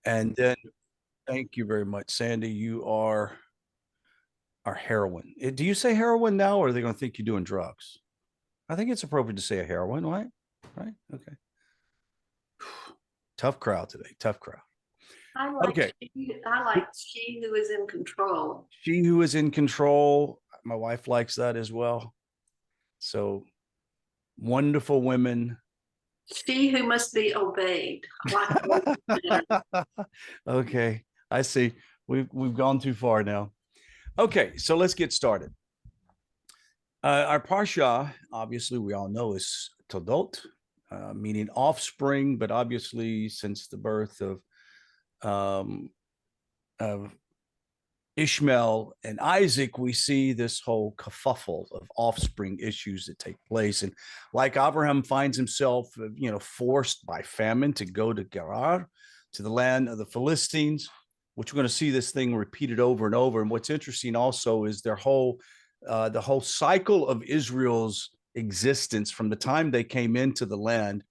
And then, thank you very much, Sandy. You are heroin. Do you say heroin now, or are they going to think you're doing drugs? I think it's appropriate to say a heroin, right? Right? Okay. Tough crowd today. Tough crowd. Okay. I like she who is in control. She who is in control. My wife likes that as well. So wonderful women. She who must be obeyed. I like Okay. I see. We've gone too far now. Okay, so let's get started. Our parsha, obviously, we all know is Toldot, meaning offspring, but obviously, since the birth um, of Ishmael and Isaac, we see this whole kerfuffle of offspring issues that take place. And like Abraham finds himself, forced by famine to go to Gerar, to the land of the Philistines, which we're going to see this thing repeated over and over. And what's interesting also is the whole cycle of Israel's existence from the time they came into the land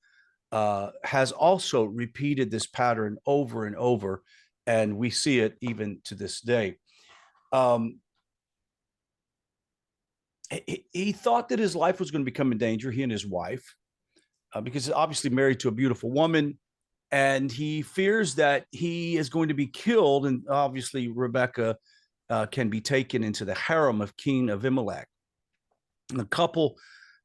has also repeated this pattern over and over. And we see it even to this day. Um, he thought that his life was going to become in danger, he and his wife, because he's obviously married to a beautiful woman. And he fears that he is going to be killed. And obviously, Rebecca can be taken into the harem of King Abimelech. And the couple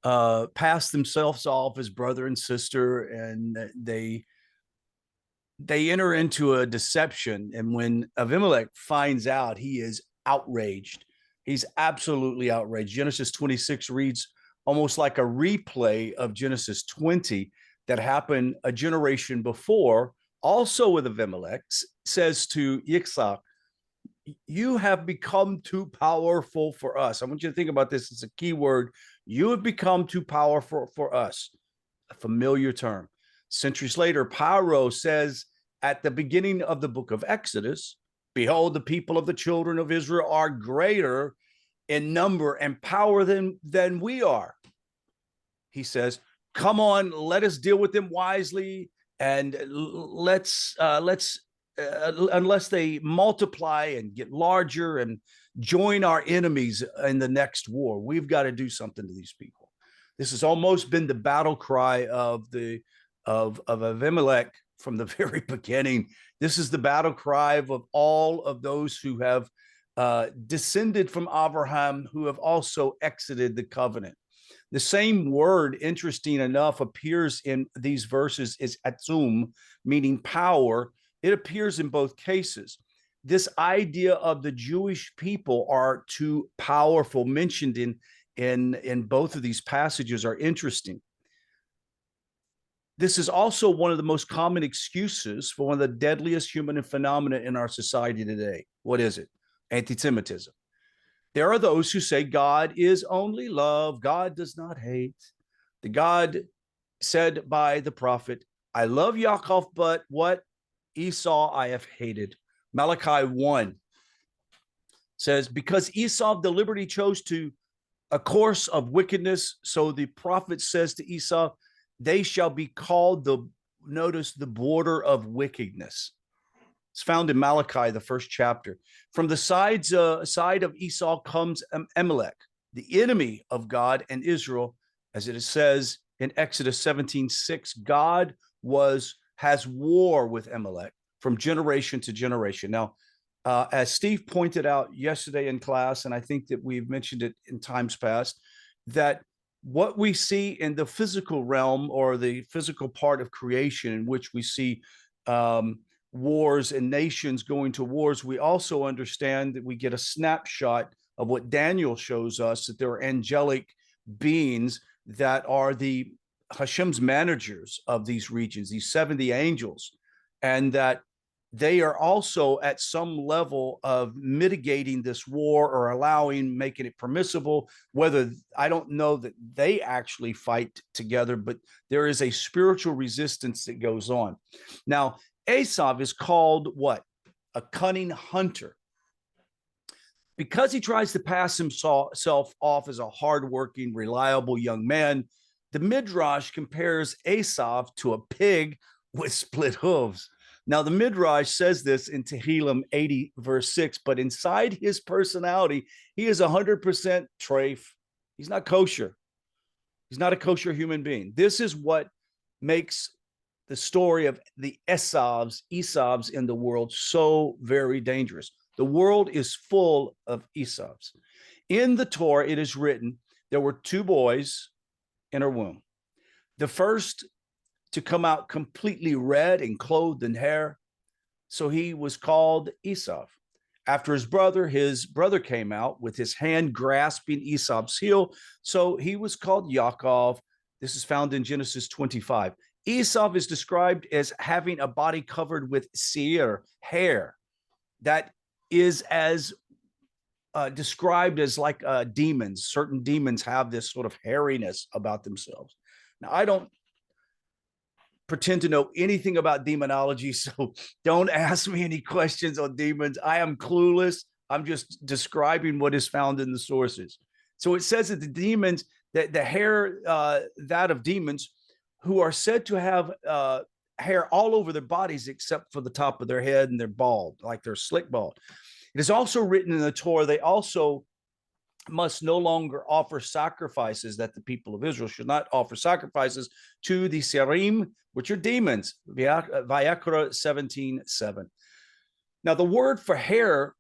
pass themselves off as brother and sister, and they enter into a deception. And when Abimelech finds out, he is outraged. He's absolutely outraged. Genesis 26 reads almost like a replay of Genesis 20 that happened a generation before, also with Abimelech, says to Yitzhak, you have become too powerful for us. I want you to think about this. It's a key word. You have become too powerful for us. A familiar term. Centuries later, Paro says at the beginning of the book of Exodus, behold, the people of the children of Israel are greater in number and power than we are. He says, come on, let us deal with them wisely, and let's unless they multiply and get larger and join our enemies in the next war, we've got to do something to these people. This has almost been the battle cry of Abimelech from the very beginning. This is the battle cry of all of those who have descended from Abraham, who have also exited the covenant. The same word, interesting enough, appears in these verses is atzum, meaning power. It appears in both cases. This idea of the Jewish people are too powerful, mentioned in both of these passages, are interesting. This is also one of the most common excuses for one of the deadliest human phenomena in our society today. What is it? Anti-Semitism. There are those who say God is only love. God does not hate. The God said by the prophet, I love Yaakov, but what? Esau I have hated. Malachi 1 says, because Esau deliberately chose to a course of wickedness, so the prophet says to Esau, they shall be called the border of wickedness. It's found in Malachi, the first chapter. From the side of Esau comes Amalek, the enemy of God and Israel, as it says in Exodus 17:6. God has war with Amalek from generation to generation. Now, as Steve pointed out yesterday in class, and I think that we've mentioned it in times past, that what we see in the physical realm, or the physical part of creation in which we see wars and nations going to wars, we also understand that we get a snapshot of what Daniel shows us, that there are angelic beings that are the Hashem's managers of these regions, these 70 angels, and that they are also at some level of mitigating this war, or making it permissible. Whether, I don't know that they actually fight together, but there is a spiritual resistance that goes on. Now, Esav is called what? A cunning hunter, because he tries to pass himself off as a hardworking, reliable young man. The Midrash compares Esav to a pig with split hooves. Now, the Midrash says this in Tehillim 80, verse 6, but inside his personality, he is 100% treif. He's not kosher. He's not a kosher human being. This is what makes the story of the Esavs in the world so very dangerous. The world is full of Esavs. In the Torah, it is written, there were two boys in her womb. The first to come out completely red and clothed in hair. So he was called Esau. After his brother came out with his hand grasping Esau's heel. So he was called Yaakov. This is found in Genesis 25. Esau is described as having a body covered with seir, hair, that is as described as like demons. Certain demons have this sort of hairiness about themselves. Now, I don't pretend to know anything about demonology, so don't ask me any questions on demons. I am clueless. I'm just describing what is found in the sources. So it says that the demons, that the hair, that of demons who are said to have hair all over their bodies except for the top of their head, and they're bald, like they're slick bald. It is also written in the Torah, they also must no longer offer sacrifices, that the people of Israel should not offer sacrifices to the Serim, which are demons. Vayakra 17:7. Now, the word for hair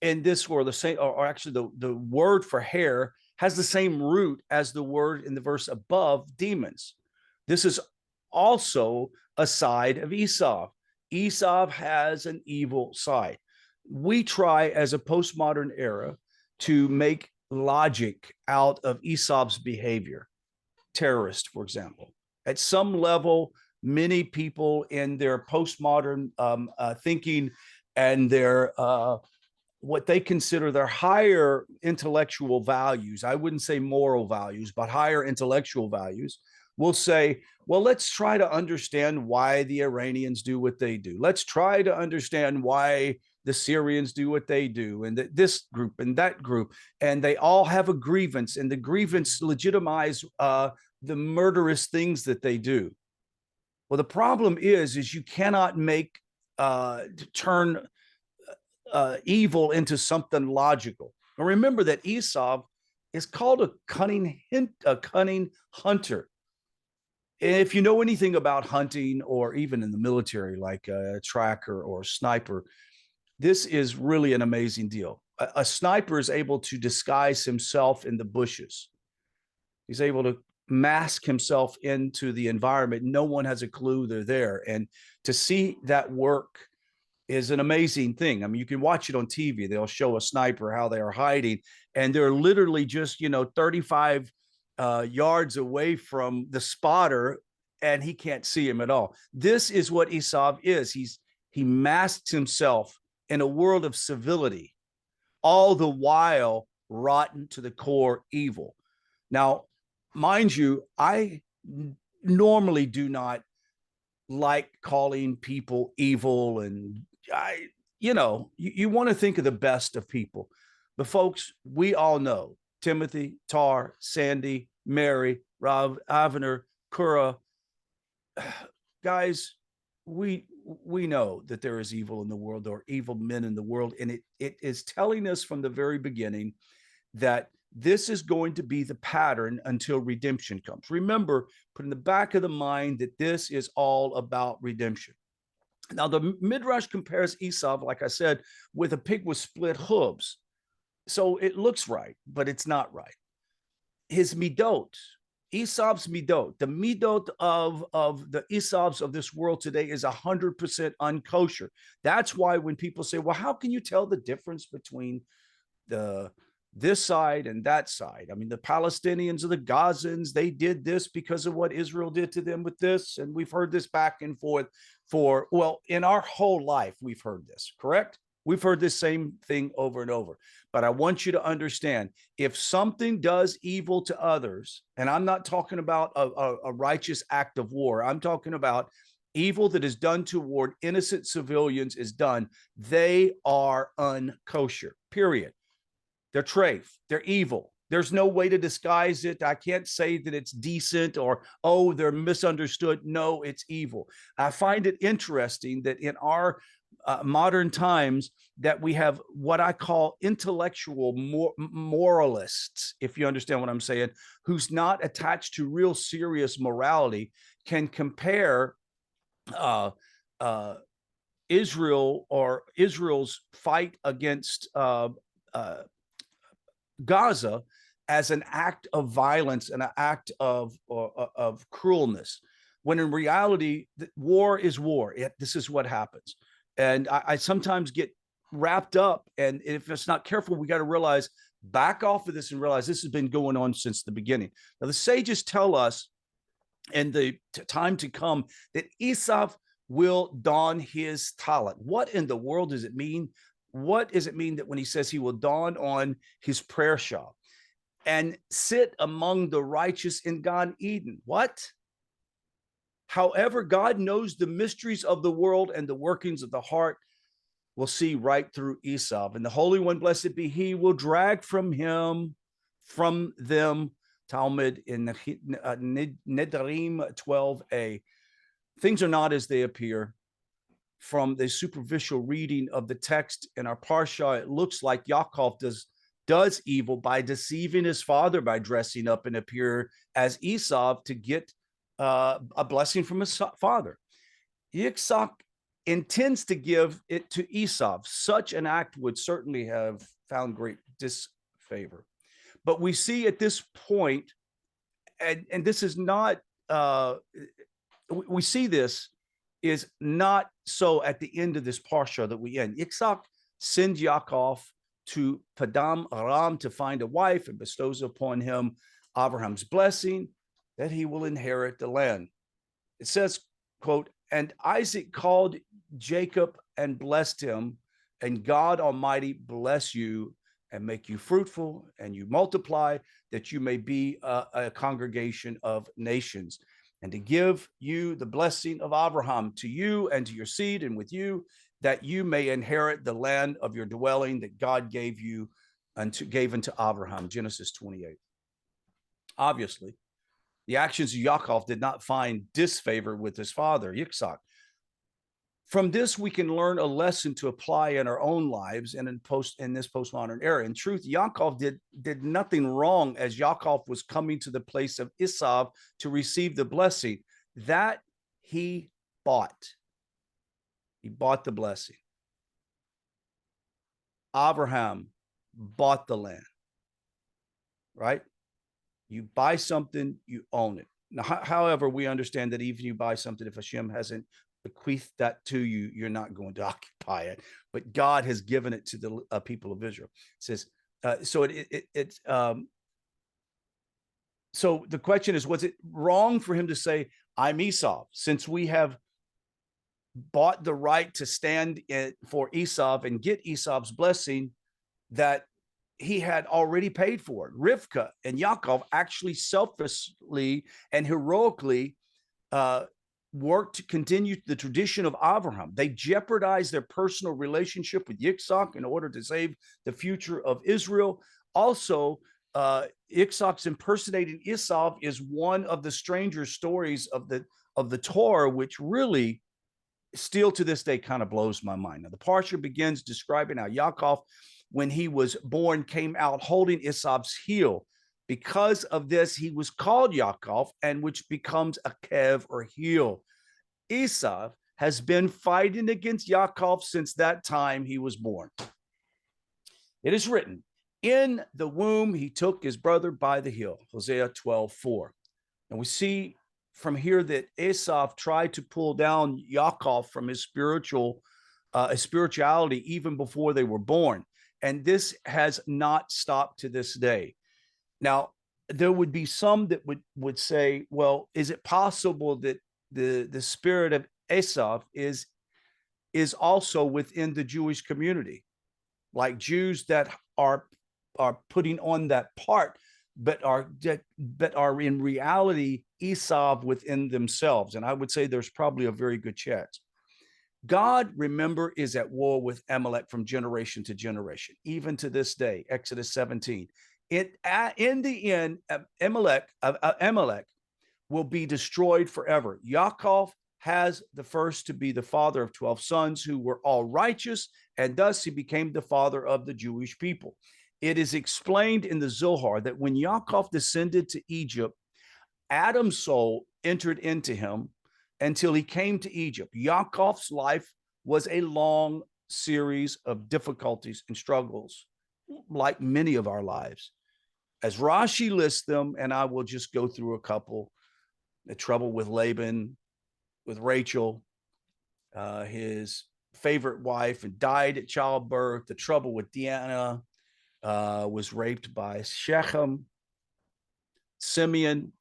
in this, or the same, or actually the word for hair has the same root as the word in the verse above, demons. This is also a side of Esau. Esau has an evil side. We try as a postmodern era to make logic out of Esau's behavior. Terrorist, for example. At some level, many people in their postmodern thinking and their what they consider their higher intellectual values, I wouldn't say moral values, but higher intellectual values, will say, well, let's try to understand why the Iranians do what they do. Let's try to understand why the Syrians do what they do, and this group and that group, and they all have a grievance, and the grievance legitimize the murderous things that they do. Well, the problem is you cannot make turn evil into something logical. Now, remember that Esau is called a cunning hunter. If you know anything about hunting, or even in the military, like a tracker or a sniper, this is really an amazing deal. A sniper is able to disguise himself in the bushes. He's able to mask himself into the environment. No one has a clue they're there. And to see that work is an amazing thing. I mean, you can watch it on TV. They'll show a sniper how they are hiding, and they're literally just, 35 yards away from the spotter, and he can't see him at all. This is what Esau is. He masks himself in a world of civility, all the while rotten to the core evil. Now, mind you, I normally do not like calling people evil, and you want to think of the best of people. But folks, we all know Timothy, Tar, Sandy, Mary, Rav, Avner, Kura. Guys, we know that there is evil in the world, or evil men in the world, and it is telling us from the very beginning that this is going to be the pattern until redemption comes. Remember, put in the back of the mind that this is all about redemption. Now, the Midrash compares Esau, like I said, with a pig with split hooves. So it looks right, but it's not right. His midot, Esau's midot, the midot of the Esau's of this world today is 100% unkosher. That's why when people say, well, how can you tell the difference between this side and that side? I mean, the Palestinians or the Gazans, they did this because of what Israel did to them with this. And we've heard this back and forth in our whole life, we've heard this, correct? We've heard this same thing over and over. But I want you to understand, if something does evil to others, and I'm not talking about a righteous act of war, I'm talking about evil that is done toward innocent civilians is done, they are unkosher, period. They're treif, they're evil. There's no way to disguise it. I can't say that it's decent or, oh, they're misunderstood. No, it's evil. I find it interesting that in our modern times that we have what I call intellectual moralists, if you understand what I'm saying, who's not attached to real serious morality, can compare uh, uh, Israel or Israel's fight against Gaza as an act of violence and an act of cruelness, when in reality, war is war. This is what happens. And I sometimes get wrapped up, and if it's not careful, we got to realize, back off of this and realize this has been going on since the beginning. Now, the sages tell us in the time to come that Esau will don his talent. What in the world does it mean? What does it mean that when he says he will dawn on his prayer shawl and sit among the righteous in Gan Eden? What? However, God knows the mysteries of the world and the workings of the heart. Will see right through Esau. And the Holy One, blessed be he, will drag from them, Talmud in Nedarim 12a. Things are not as they appear. From the superficial reading of the text in our parsha, it looks like Yaakov does evil by deceiving his father by dressing up and appear as Esau to get a blessing from his father. Yitzhak intends to give it to Esau. Such an act would certainly have found great disfavor. But we see at this point, and this is not, we see this is not so at the end of this parsha that we end. Yitzhak sends Yaakov to Padam Aram to find a wife and bestows upon him Abraham's blessing that he will inherit the land. It says, quote, and Isaac called Jacob and blessed him, and God Almighty bless you and make you fruitful and you multiply, that you may be a congregation of nations, and to give you the blessing of Abraham to you and to your seed and with you, that you may inherit the land of your dwelling that God gave unto Abraham. Genesis 28. Obviously, the actions of Yaakov did not find disfavor with his father, Yitzhak. From this, we can learn a lesson to apply in our own lives and in this postmodern era. In truth, Yaakov did nothing wrong as Yaakov was coming to the place of Esau to receive the blessing that he bought. He bought the blessing. Abraham bought the land, right? You buy something, you own it. Now, however, we understand that even you buy something, if Hashem hasn't bequeathed that to you, you're not going to occupy it. But God has given it to the people of Israel. It says, so the question is, was it wrong for him to say, I'm Esau, since we have bought the right to stand for Esau and get Esau's blessing that he had already paid for it? Rivka and Yaakov actually selflessly and heroically worked to continue the tradition of Abraham. They jeopardized their personal relationship with Yitzhak in order to save the future of Israel. Also, Yitzhak's impersonating Esau is one of the stranger stories of the Torah, which really still to this day kind of blows my mind. Now, the parsha begins describing how Yaakov, when he was born, came out holding Esau's heel. Because of this, he was called Yaakov, and which becomes a kev or heel. Esau has been fighting against Yaakov since that time he was born. It is written, in the womb he took his brother by the heel, Hosea 12:4. And we see from here that Esau tried to pull down Yaakov from his spirituality even before they were born. And this has not stopped to this day. Now, there would be some that would say, well, is it possible that the spirit of Esau is also within the Jewish community, like Jews that are putting on that part, but are in reality Esau within themselves? And I would say there's probably a very good chance. God, remember, is at war with Amalek from generation to generation, even to this day. Exodus 17. In the end, Amalek will be destroyed forever. Yaakov has the first to be the father of 12 sons who were all righteous, and thus he became the father of the Jewish people. It is explained in the Zohar that when Yaakov descended to Egypt, Adam's soul entered into him until he came to Egypt. Yaakov's life was a long series of difficulties and struggles, like many of our lives. As Rashi lists them, and I will just go through a couple: the trouble with Laban, with Rachel, his favorite wife, and died at childbirth. The trouble with Diana, was raped by Shechem. Simeon,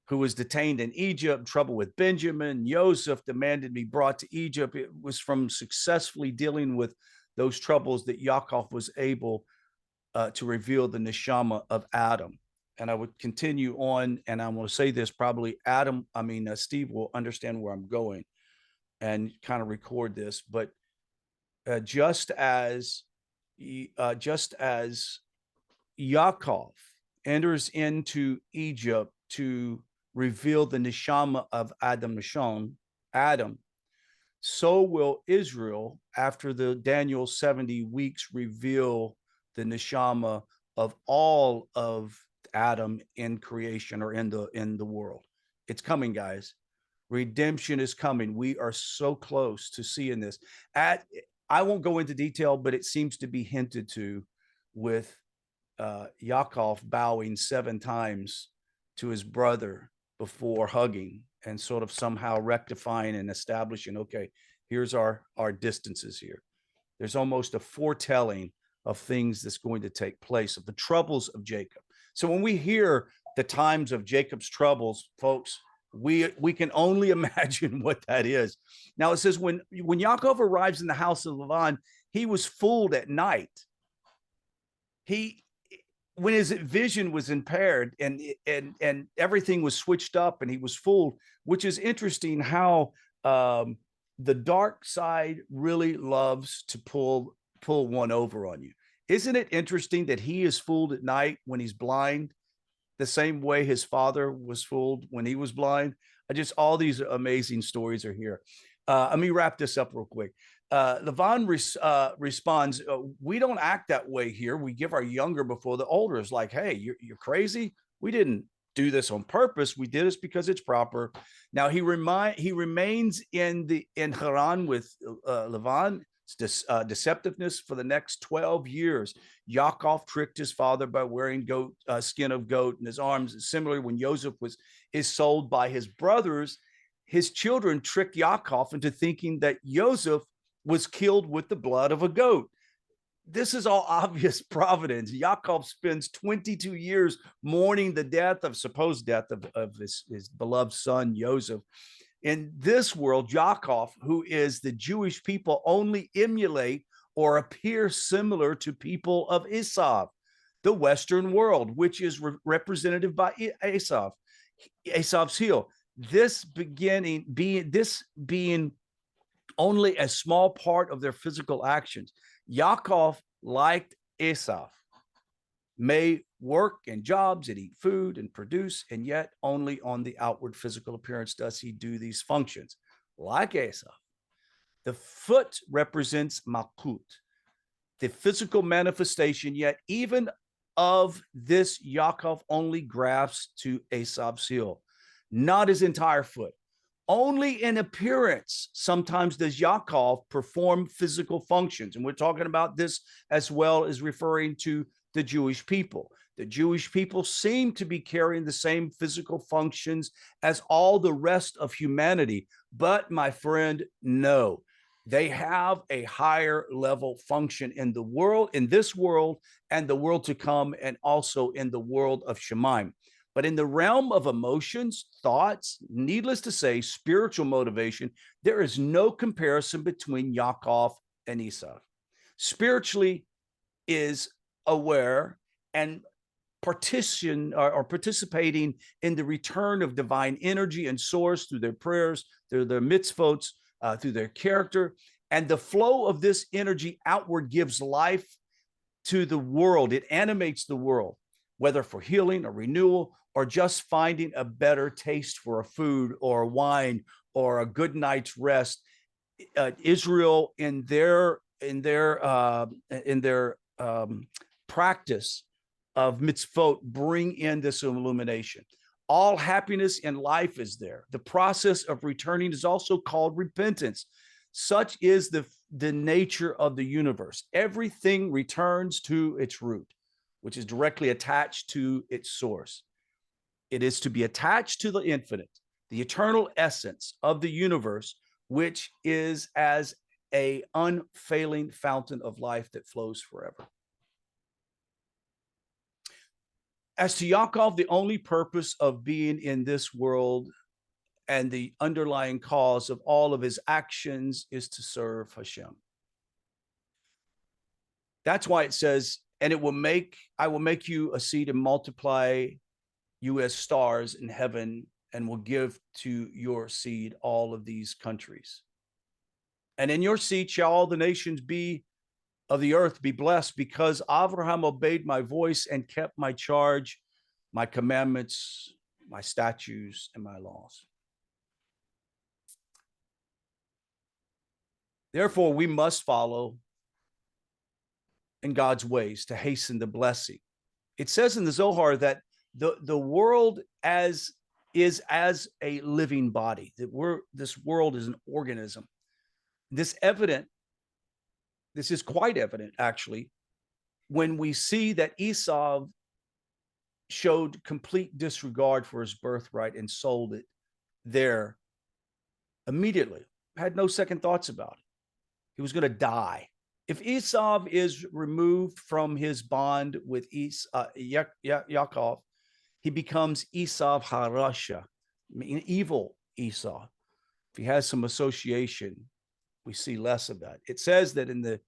who was detained in Egypt, trouble with Benjamin. Joseph demanded to be brought to Egypt. It was from successfully dealing with those troubles that Yaakov was able to reveal the neshama of Adam. And I would continue on, and I'm going to say this probably Steve will understand where I'm going and kind of record this. But just as Yaakov enters into Egypt to reveal the neshama of Adam, so will Israel, after the Daniel 70 weeks, reveal the neshama of all of Adam in creation, or in the world. It's coming, guys. Redemption is coming. We are so close to seeing this. I won't go into detail, but it seems to be hinted to with Yaakov bowing 7 times to his brother before hugging, and sort of somehow rectifying and establishing, okay, here's our distances here. There's almost a foretelling of things that's going to take place, of the troubles of Jacob. So when we hear the times of Jacob's troubles, folks, we can only imagine what that is. Now it says when Yaakov arrives in the house of Laban, he was fooled at night. When his vision was impaired and everything was switched up and he was fooled, which is interesting how the dark side really loves to pull one over on you. Isn't it interesting that he is fooled at night when he's blind, the same way his father was fooled when he was blind? All these amazing stories are here. Let me wrap this up real quick. Lavan responds, we don't act that way here. We give our younger before the older. It's like, hey, you're crazy. We didn't do this on purpose. We did this because it's proper. Now he remains in Haran with Lavan. Deceptiveness for the next 12 years. Yaakov tricked his father by wearing skin of goat in his arms. Similarly, when Joseph is sold by his brothers, his children tricked Yaakov into thinking that Joseph was killed with the blood of a goat. This is all obvious providence. Yaakov spends 22 years mourning the supposed death of his beloved son, Joseph. In this world, Yaakov, who is the Jewish people, only emulate or appear similar to people of Esav, the Western world, which is representative by Esav's heel. This being only a small part of their physical actions. Yaakov, like Esav, may work in jobs and eat food and produce, and yet only on the outward physical appearance does he do these functions. Like Esav, the foot represents Malkut, the physical manifestation, yet even of this, Yaakov only grasps to Esav's heel, not his entire foot. Only in appearance sometimes does Yaakov perform physical functions. And we're talking about this as well as referring to the Jewish people. The Jewish people seem to be carrying the same physical functions as all the rest of humanity. But my friend, no, they have a higher level function in the world, in this world and the world to come, and also in the world of Shemaim. But in the realm of emotions, thoughts, needless to say, spiritual motivation, there is no comparison between Yaakov and Esav. Spiritually is aware and participating in the return of divine energy and source through their prayers, through their mitzvot, through their character. And the flow of this energy outward gives life to the world. It animates the world, whether for healing or renewal or just finding a better taste for a food or a wine or a good night's rest. Israel in their practice of mitzvot bring in this illumination. All happiness in life is there. The process of returning is also called repentance. Such is the nature of the universe. Everything returns to its root, which is directly attached to its source. It is to be attached to the infinite, the eternal essence of the universe, which is as an unfailing fountain of life that flows forever. As to Yaakov, the only purpose of being in this world and the underlying cause of all of his actions is to serve Hashem. That's why it says, and I will make you a seed and multiply you as stars in heaven, and will give to your seed all of these countries. And in your seed shall all the nations of the earth be blessed, because Abraham obeyed my voice and kept my charge, my commandments, my statutes, and my laws. Therefore, we must follow in God's ways to hasten the blessing. It says in the Zohar that the world is as a living body, that this world is an organism. This is quite evident, actually, when we see that Esau showed complete disregard for his birthright and sold it there immediately, had no second thoughts about it. He was going to die. If Esau is removed from his bond with Yaakov, he becomes Esau Harasha, an evil Esau. If he has some association, we see less of that. It says that in the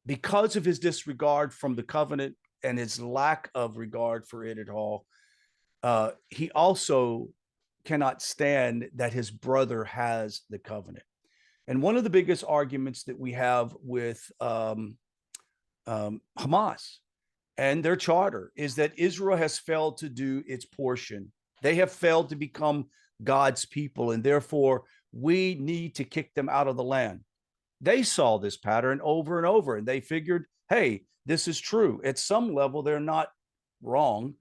because of his disregard from the covenant and his lack of regard for it at all, he also cannot stand that his brother has the covenant. And one of the biggest arguments that we have with Hamas and their charter is that Israel has failed to do its portion. They have failed to become God's people, and therefore we need to kick them out of the land. They saw this pattern over and over, and they figured, hey, this is true. At some level, they're not wrong,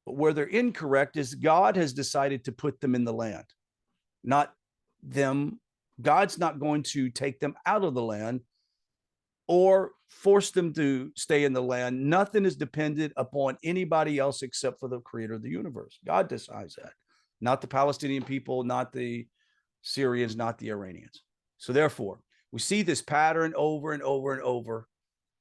but where they're incorrect is God has decided to put them in the land, not them. God's not going to take them out of the land or force them to stay in the land. Nothing is dependent upon anybody else except for the creator of the universe. God decides that, not the Palestinian people, not the Syrians, not the Iranians. So therefore, we see this pattern over and over and over.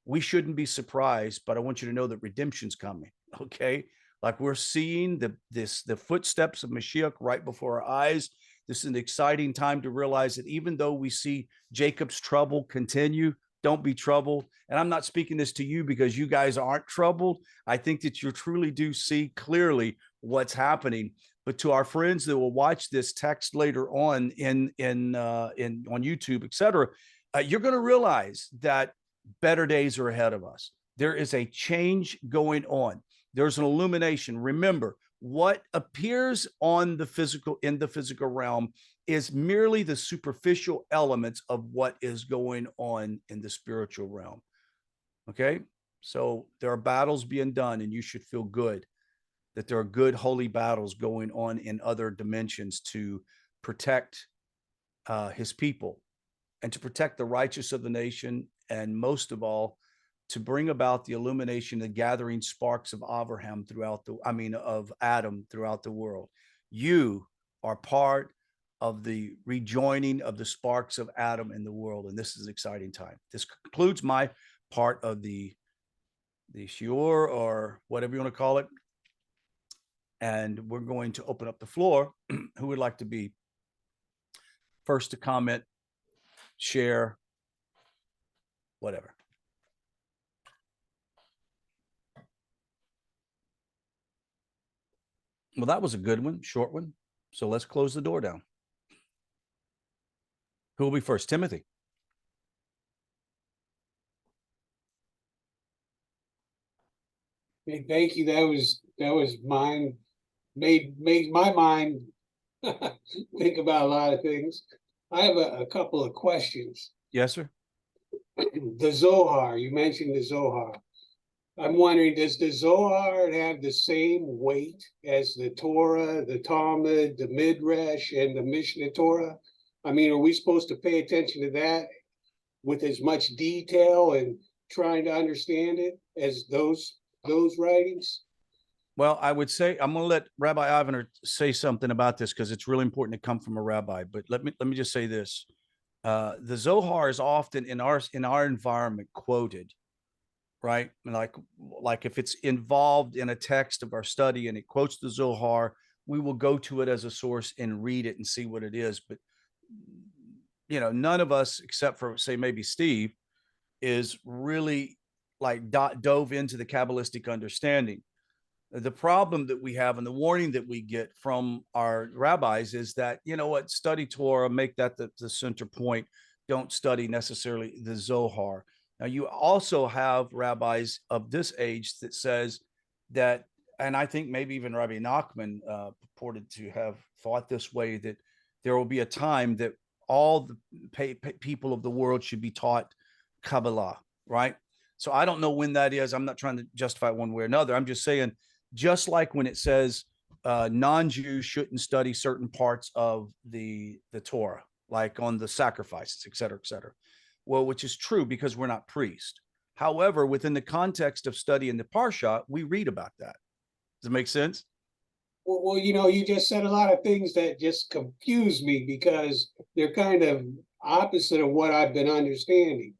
We shouldn't be surprised, but I want you to know that redemption's coming, okay? Like we're seeing the footsteps of Mashiach right before our eyes. This is an exciting time to realize that even though we see Jacob's trouble continue, don't be troubled. And I'm not speaking this to you because you guys aren't troubled. I think that you truly do see clearly what's happening. But to our friends that will watch this text later on on YouTube, etc., you're going to realize that better days are ahead of us. There is a change going on. There's an illumination. Remember, what appears in the physical realm is merely the superficial elements of what is going on in the spiritual realm. Okay? So there are battles being done, and you should feel good that there are good, holy battles going on in other dimensions to protect his people and to protect the righteous of the nation, and most of all, to bring about the illumination, the gathering sparks of Adam throughout the world. You are part of the rejoining of the sparks of Adam in the world, and this is an exciting time. This concludes my part of the shiur, or whatever you want to call it, and we're going to open up the floor. Who would like to be first to comment, share, whatever? Well, that was a good one, short one. So let's close the door down. Who will be first? Timothy. Hey, thank you. That was made my mind think about a lot of things. I have a couple of questions. Yes, sir. The Zohar, you mentioned the Zohar. I'm wondering, does the Zohar have the same weight as the Torah, the Talmud, the Midrash, and the Mishneh Torah? I mean, are we supposed to pay attention to that with as much detail and trying to understand it as those writings? Well, I would say I'm going to let Rabbi Ivaner say something about this because it's really important to come from a rabbi. But let me just say this: the Zohar is often in our environment quoted, right? Like if it's involved in a text of our study and it quotes the Zohar, we will go to it as a source and read it and see what it is. But none of us, except for say maybe Steve, is really like dove into the Kabbalistic understanding. The problem that we have and the warning that we get from our rabbis is that, study Torah, make that the center point. Don't study necessarily the Zohar. Now, you also have rabbis of this age that says that, and I think maybe even Rabbi Nachman purported to have thought this way, that there will be a time that all the people of the world should be taught Kabbalah, right? So I don't know when that is. I'm not trying to justify one way or another. I'm just saying, just like when it says non-Jews shouldn't study certain parts of the Torah, like on the sacrifices, et cetera, et cetera. Well, which is true because we're not priests. However, within the context of studying the Parsha, we read about that. Does it make sense? Well, you just said a lot of things that just confuse me because they're kind of opposite of what I've been understanding.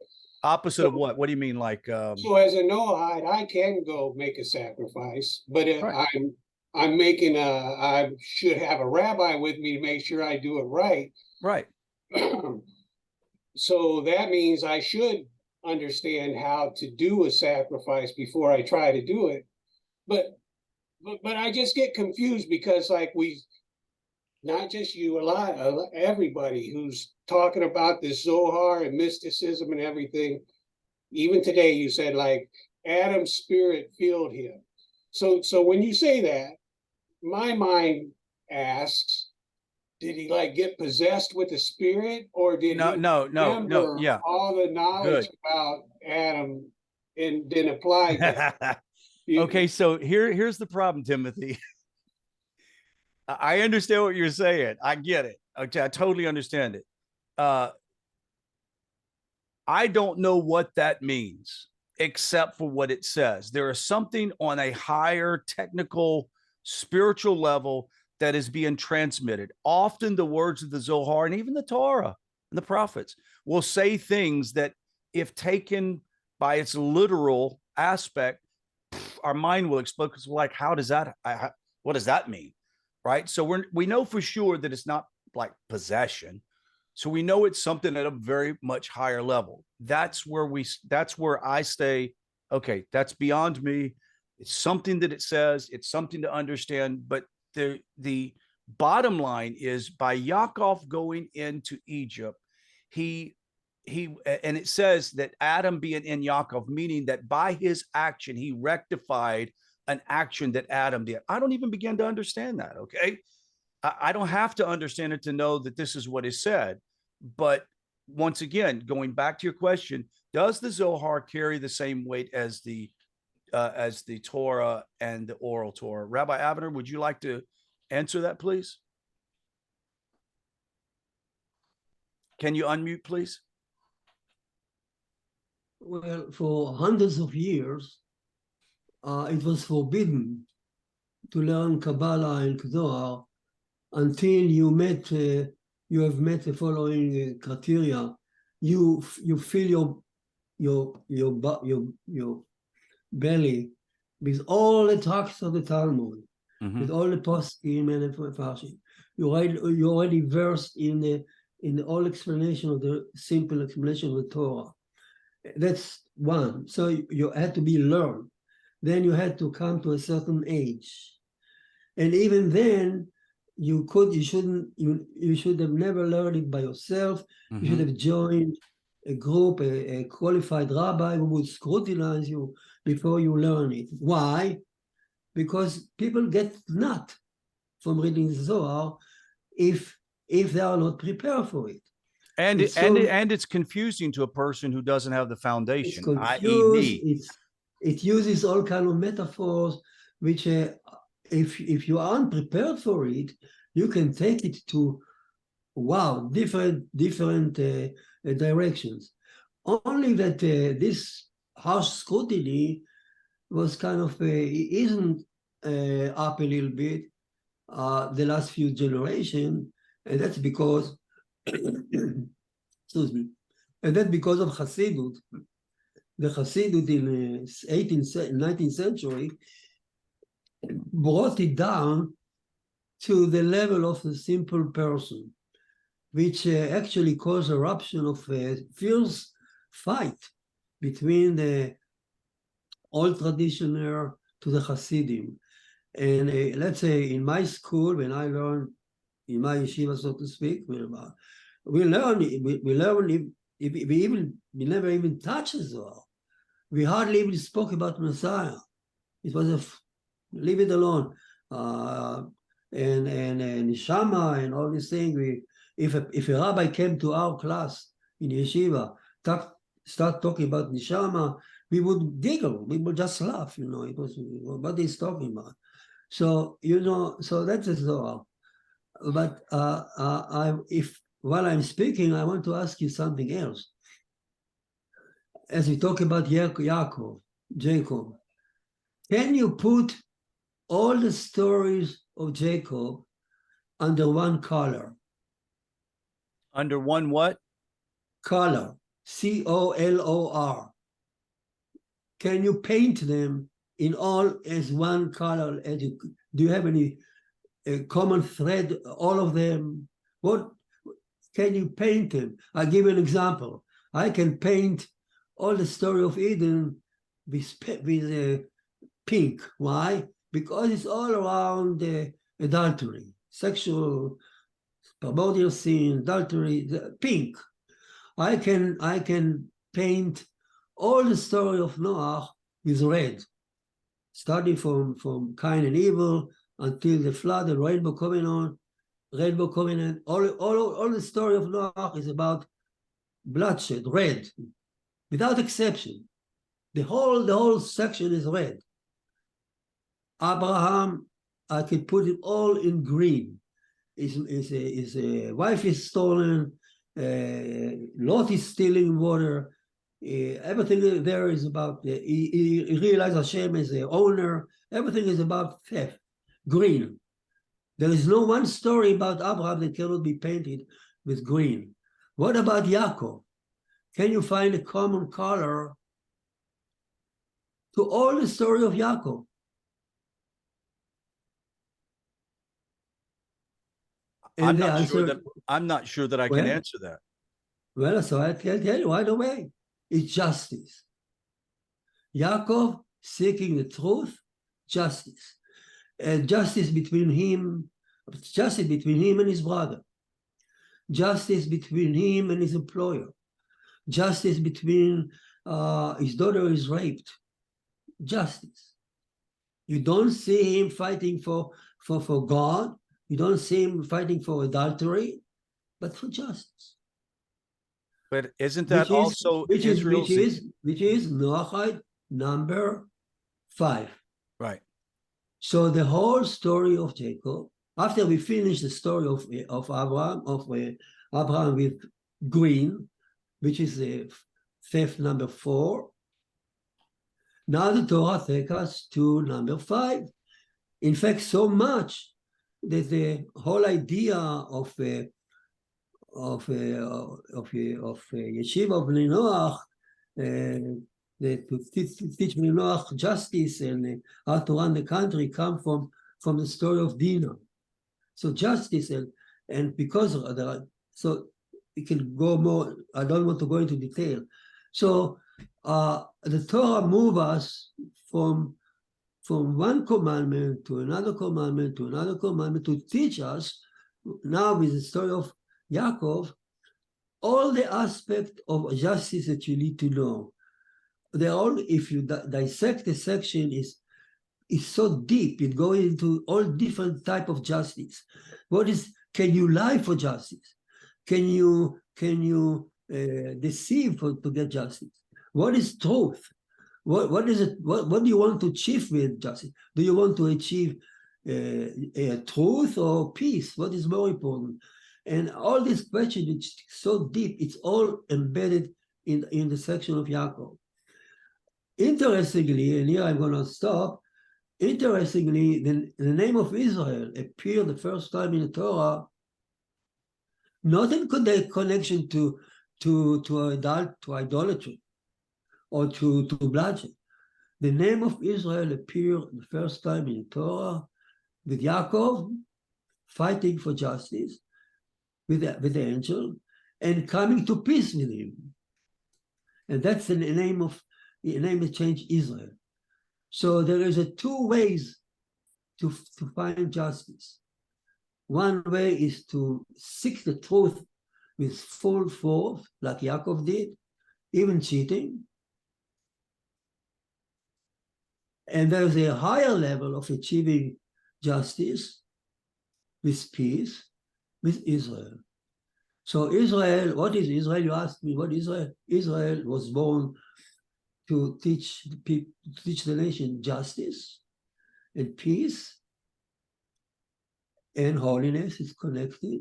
Opposite of what? What do you mean? Like, so as a Noahide, I can go make a sacrifice, but if right. I'm making I should have a rabbi with me to make sure I do it right. Right. So that means I should understand how to do a sacrifice before I try to do it. But I just get confused because like not just you, everybody who's talking about this Zohar and mysticism and everything. Even today you said like Adam's spirit filled him. So when you say that, my mind asks, did he like get possessed with the spirit, or did he remember yeah, all the knowledge about Adam and then apply that? Okay, so here's the problem, Timothy. I understand what you're saying. I get it. Okay, I totally understand it. I don't know what that means, except for what it says. There is something on a higher technical, spiritual level that is being transmitted. Often the words of the Zohar and even the Torah and the prophets will say things that, if taken by its literal aspect, our mind will explode because we're like, what does that mean? Right. So we know for sure that it's not like possession. So we know it's something at a very much higher level. That's where I stay. Okay, that's beyond me. It's something that it says, it's something to understand. But the bottom line is, by Yaakov going into Egypt, and it says that Adam being in Yaakov, meaning that by his action, he rectified an action that Adam did. I don't even begin to understand that. Okay. I don't have to understand it to know that this is what is said. But once again, going back to your question, does the Zohar carry the same weight as the Torah and the oral Torah? Rabbi Ivaner, would you like to answer that, please? Can you unmute, please? Well, for hundreds of years, it was forbidden to learn Kabbalah and Zohar until you have met the following criteria. You fill your belly with all the tracts of the Talmud, with all the poskim and the farshim. You're already versed in the all explanation of the simple explanation of the Torah. That's one. So you had to be learned. Then you had to come to a certain age, and even then, you should have never learned it by yourself. You should have joined a group, a qualified rabbi who would scrutinize you before you learn it. Why? Because people get nut from reading the Zohar if they are not prepared for it. And It's and it's confusing to a person who doesn't have the It's foundation, i.e. confused. me. It uses all kind of metaphors, which if you aren't prepared for it, you can take it to different directions. Only that this harsh scrutiny was kind of isn't up a little bit the last few generations, and that's because excuse me, and that's because of Hasidut. The Hasidut in 19th century brought it down to the level of a simple person, which actually caused eruption of a fierce fight between the old traditioner to the Hasidim. And let's say in my school, when I learned in my yeshiva, so to speak, we never even touched the Zohar. We hardly even spoke about Messiah. It was leave it alone. And Neshama and all these things. If a rabbi came to our class in yeshiva, start talking about Neshama, we would giggle. We would just laugh. It was what he's talking about. So so that's the Zohar. But while I'm speaking, I want to ask you something else. As we talk about Jacob, can you put all the stories of Jacob under one color? Under one what? Color, color. Can you paint them in all as one color? Do you have any common thread? All of them. What can you paint them? I'll give you an example. I can paint all the story of Eden with pink. Why? Because it's all around adultery, sexual, primordial sin, adultery, pink. I can paint all the story of Noah with red, starting from Cain and Abel until the flood, the rainbow covenant. All the story of Noah is about bloodshed, red, without exception. The whole section is red. Abraham, I could put it all in green. His wife is stolen. Lot is stealing water. Everything there is about. He realized Hashem is the owner. Everything is about theft. Green. There is no one story about Abraham that cannot be painted with green. What about Yaakov? Can you find a common color to all the story of Yaakov? I'm not sure that I can answer that. Well, so I can tell you right away. It's justice. Yaakov seeking the truth, justice. And justice between him and his brother. Justice between him and his employer. Justice between his daughter is raped. Justice. You don't see him fighting for God. You don't see him fighting for adultery, but for justice. But isn't that also Israel's? Which is Noahide number 5. Right. So the whole story of Jacob, after we finish the story of Abraham with green, which is the theft number 4. Now the Torah takes us to number 5. In fact, so much that the whole idea of yeshiva of Bnei Noach, to teach Bnei Noach justice and how to run the country, come from the story of Dinah. So justice and because of that, so it can go more. I don't want to go into detail. So the Torah moves us from one commandment to another commandment to another commandment to teach us now with the story of Yaakov all the aspect of justice that you need to know. they're all, if you dissect the section, is so deep. It goes into all different type of justice. What is, can you lie for justice? Can you deceive to get justice? What is truth? What is it? What do you want to achieve with justice? Do you want to achieve truth or peace? What is more important? And all these questions, it's so deep. It's all embedded in the section of Yaakov. Interestingly, and here I'm going to stop. Interestingly, the name of Israel appeared the first time in the Torah, not in connection to idolatry or to bloodshed. The name of Israel appeared the first time in the Torah with Yaakov fighting for justice with the angel and coming to peace with him. And that's the name that changed Israel. So there is two ways to find justice. One way is to seek the truth with full force, like Yaakov did, even cheating. And there's a higher level of achieving justice with peace with Israel. So Israel, what is Israel? You asked me, what is Israel? Israel was born to teach the people, to teach the nation justice and peace and holiness is connected,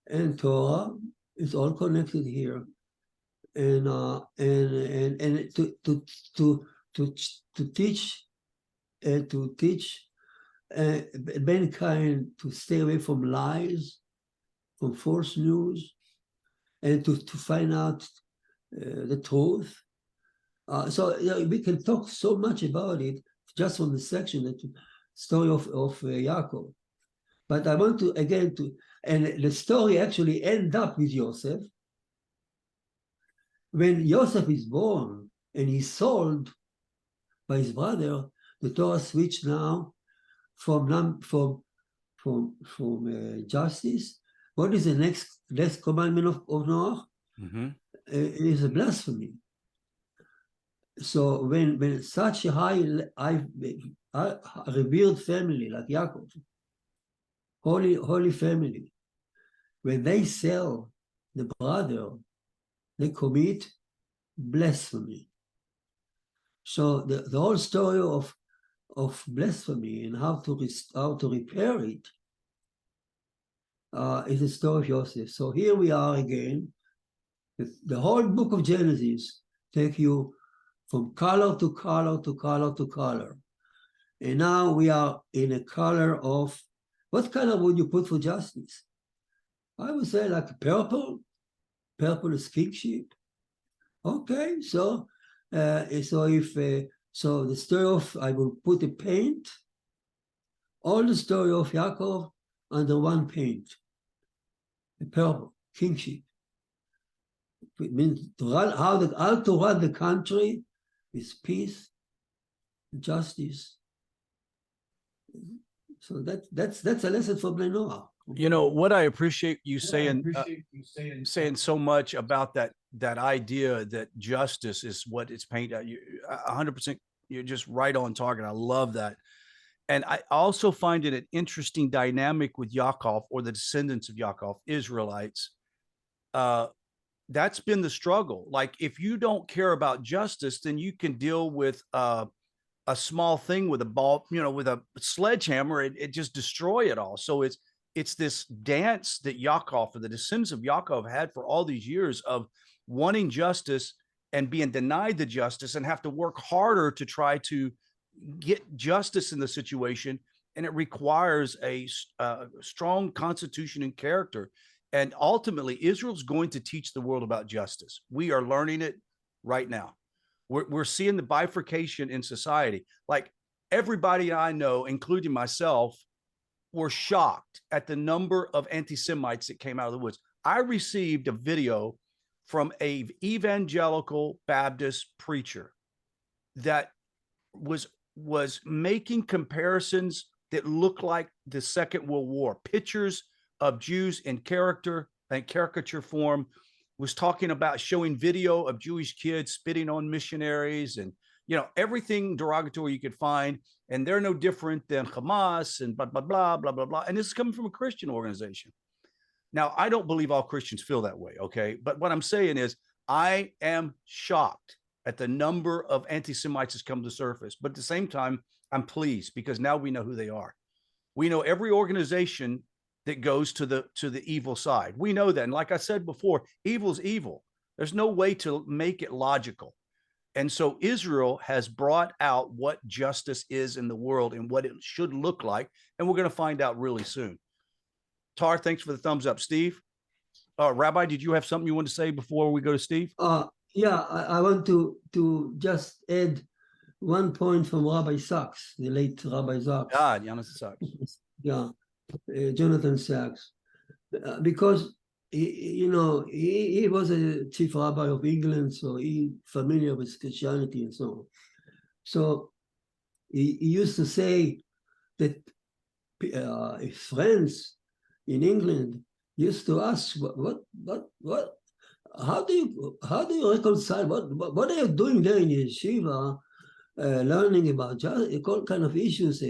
and Torah is all connected here, and to teach mankind to stay away from lies, from false news, and to find out the truth. So we can talk so much about it just from the section, the story of Yaakov. But I want to again and the story actually end up with Yosef. When Yosef is born and he's sold by his brother, the Torah switched now from justice. What is the next commandment of Noah? Mm-hmm. It is a blasphemy. So when such a high revered family like Yaakov, holy family, when they sell the brother, they commit blasphemy. So the whole story of blasphemy and how to repair it is the story of Yosef. So here we are again. The whole book of Genesis take you from color to color to color to color. And now we are in a color of, what color would you put for justice? I would say like purple. Purple is kingship. Okay, so so the story of, I will put a paint, all the story of Yaakov under one paint, a purple, kingship. It means how to run the country with peace, justice. So that's a lesson for Bnei Noach. You know what I appreciate you saying, saying so much about that idea that justice is what it's painted. 100%. You're just right on target. I love that, and I also find it an interesting dynamic with Yaakov, or the descendants of Yaakov, Israelites. That's been the struggle. Like, if you don't care about justice, then you can deal with a small thing with a ball, with a sledgehammer, it just destroy it all. So it's this dance that Yaakov, or the descendants of Yaakov, had for all these years of wanting justice and being denied the justice, and have to work harder to try to get justice in the situation. And it requires a strong constitution and character. And ultimately, Israel's going to teach the world about justice. We are learning it right now. We're seeing the bifurcation in society. Like, everybody I know, including myself, were shocked at the number of anti-Semites that came out of the woods. I received a video from an evangelical Baptist preacher that was making comparisons that looked like the Second World War, pictures of Jews in caricature form, was talking about showing video of Jewish kids spitting on missionaries and, you know, everything derogatory you could find. And they're no different than Hamas and blah, blah, blah, blah, blah, blah. And this is coming from a Christian organization. Now, I don't believe all Christians feel that way, okay? But what I'm saying is, I am shocked at the number of anti-Semites that's come to the surface. But at the same time, I'm pleased because now we know who they are. We know every organization that goes to the evil side. We know that. And like I said before, evil's evil. There's no way to make it logical. And so Israel has brought out what justice is in the world and what it should look like. And we're going to find out really soon. Tar, thanks for the thumbs up. Steve? Rabbi, did you have something you want to say before we go to Steve? Yeah, I want to just add one point from Rabbi Sachs, the late Rabbi Sachs. Jonathan Sachs. Yeah, Jonathan Sachs, because he was a chief rabbi of England, so he familiar with Christianity and so on. So he used to say that his friends in England used to ask, what? How do you reconcile? What are you doing there in yeshiva, learning about all kind of issues?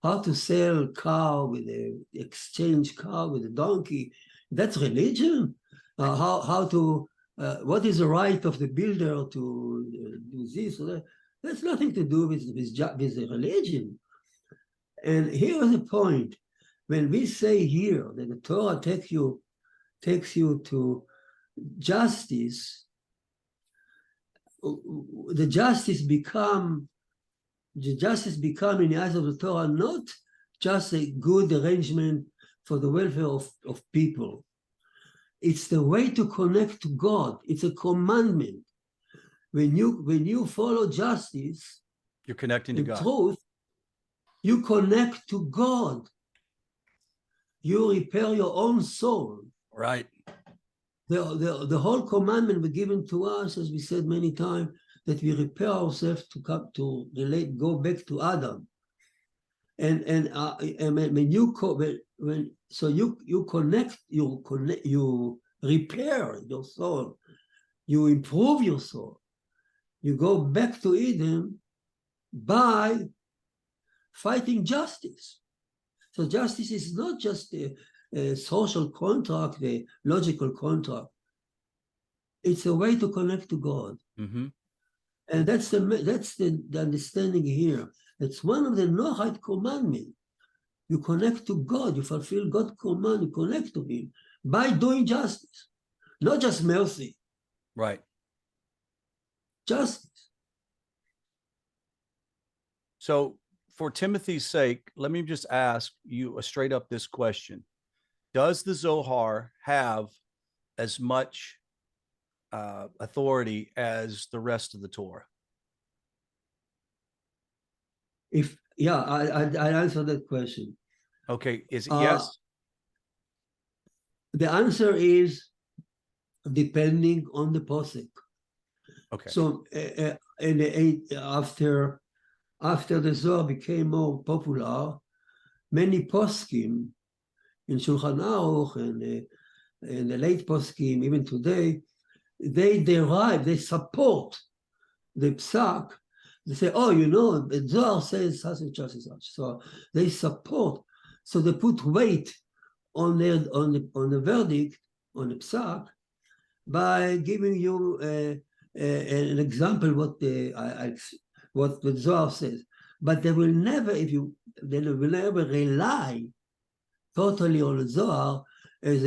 How to sell cow with a exchange cow with a donkey? That's religion. How to what is the right of the builder to do this or that? That's nothing to do with the religion. And here is the point: when we say here that the Torah takes you to justice, the justice become in the eyes of the Torah not just a good arrangement for the welfare of people. It's the way to connect to God. It's a commandment. When you follow justice, you're connecting to God. Truth, you connect to God. You repair your own soul. Right. The whole commandment was given to us, as we said many times, that we repair ourselves to relate, go back to Adam. And when you connect, you repair your soul, you improve your soul, you go back to Eden by fighting justice. So justice is not just a social contract, a logical contract. It's a way to connect to God. Mm-hmm. And that's the understanding here. It's one of the Noahide commandments. You connect to God, you fulfill God's command, you connect to Him by doing justice, not just mercy. Right. Justice. So for Timothy's sake, let me just ask you straight up this question. Does the Zohar have as much authority as the rest of the Torah? I answer that question. Okay, is it yes? The answer is depending on the posek. Okay. So after the Zohar became more popular, many poskim in Shulchan Aruch and the late poskim, even today, they support the psak. They say, the Zohar says such and such and such. So they support. So they put weight on the verdict, on the psak, by giving you an example what the Zohar says. But they will never rely totally on the Zohar as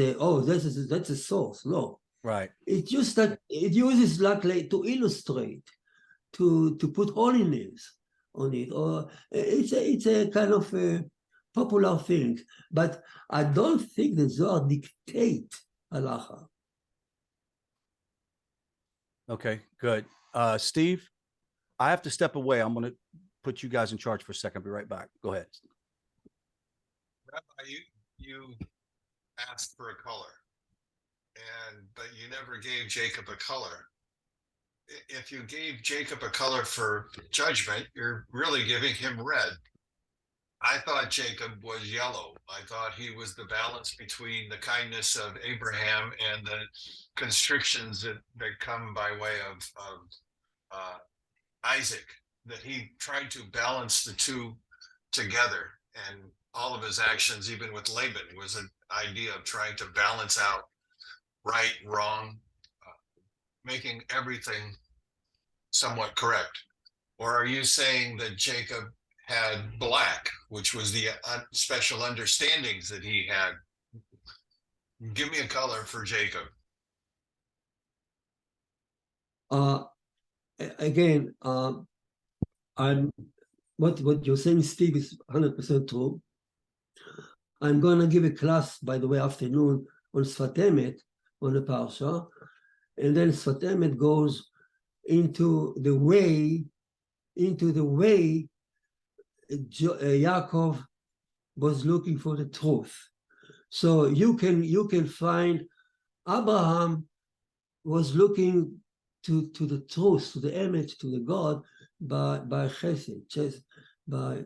that's a source. No. Right. It's just that it uses like to illustrate, to put holiness on it, or it's a kind of a popular thing. But I don't think the Zohar dictate halacha. Okay, good. Steve, I have to step away. I'm going to put you guys in charge for a second. I'll be right back. Go ahead. Rabbi, you asked for a color, but you never gave Jacob a color. If you gave Jacob a color for judgment, you're really giving him red. I thought Jacob was yellow. I thought he was the balance between the kindness of Abraham and the constrictions that come by way of Isaac, that he tried to balance the two together. And all of his actions, even with Laban, was an idea of trying to balance out right, wrong, making everything somewhat correct. Or are you saying that Jacob had black, which was the special understandings that he had? Give me a color for Jacob. Again, I'm what you're saying, Steve, is 100% true. I'm going to give a class, by the way, afternoon on Sfat Emet, on the Parsha, and then Sfat Emet goes into the way Yaakov was looking for the truth. So you can find Abraham was looking to the truth, to the emet, to the God by chesed, by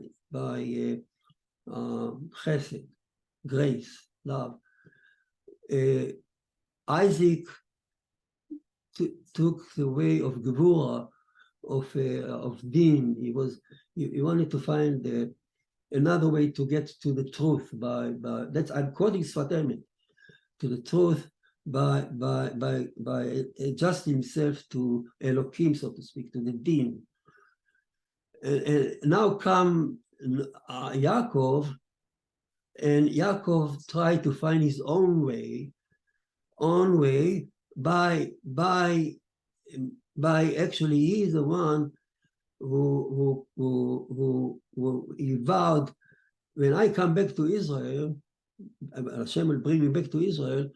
chesed, grace, love. Isaac took the way of Gevurah, of din. He wanted to find another way to get to the truth by that's, I'm quoting Sfat Emet, to the truth by adjusting himself to Elohim, so to speak, to the din. And now come Yaakov, and Yaakov tried to find his own way by actually he is the one who he vowed, when I come back to Israel, Hashem will bring me back to Israel,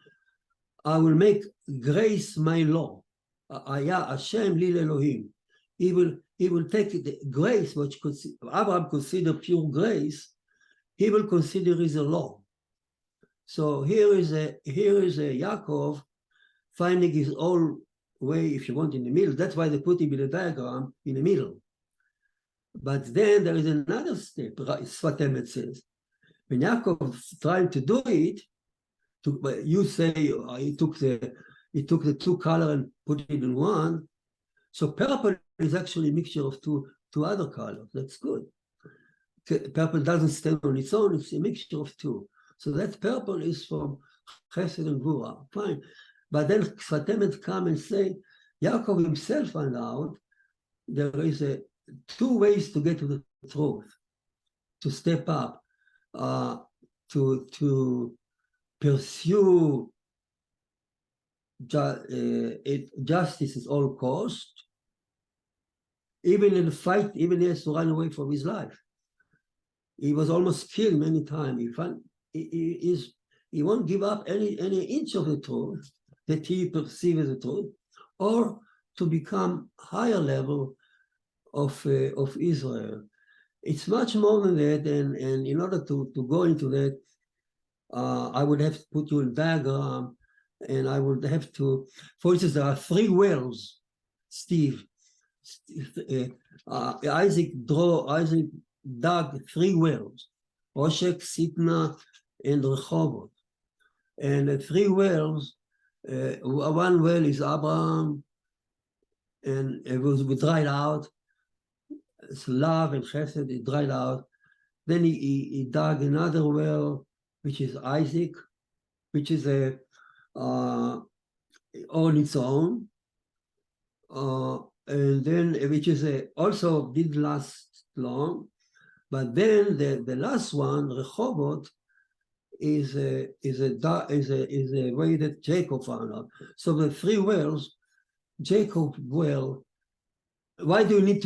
I will make grace my law. Hashem lil Elohim. He will take the grace, which Abraham considered pure grace, he will consider as a law. So here is a Yaakov finding his own way, if you want, in the middle. That's why they put him in a diagram in the middle. But then there is another step, Sfat Emet says. When Yaakov trying to do it, you say he took the two color and put it in one. So purple is actually a mixture of two other colors. That's good. Purple doesn't stand on its own, it's a mixture of two. So that purple is from Chesed and Gvura. Fine. But then Sfat Emet come and say, Yaakov himself found out there is two ways to get to the truth, to step up, to pursue justice at all cost. Even in the fight, even he has to run away from his life. He was almost killed many times. He won't give up any inch of the truth that he perceives as the truth, or to become higher level of Israel. It's much more than that, and in order to go into that, I would have to put you in diagram, and I would have to, for instance, there are three wells, Steve. Isaac dug three wells, Oshek, Sitna, and Rehovot. And the three wells, one well is Abraham, and it was dried out. It's love and chesed, it dried out. Then he dug another well, which is Isaac, which is on its own. And then which is also didn't last long, but then the last one, Rehovot, is a way that Jacob found out. So the three wells, Jacob well. Why do you need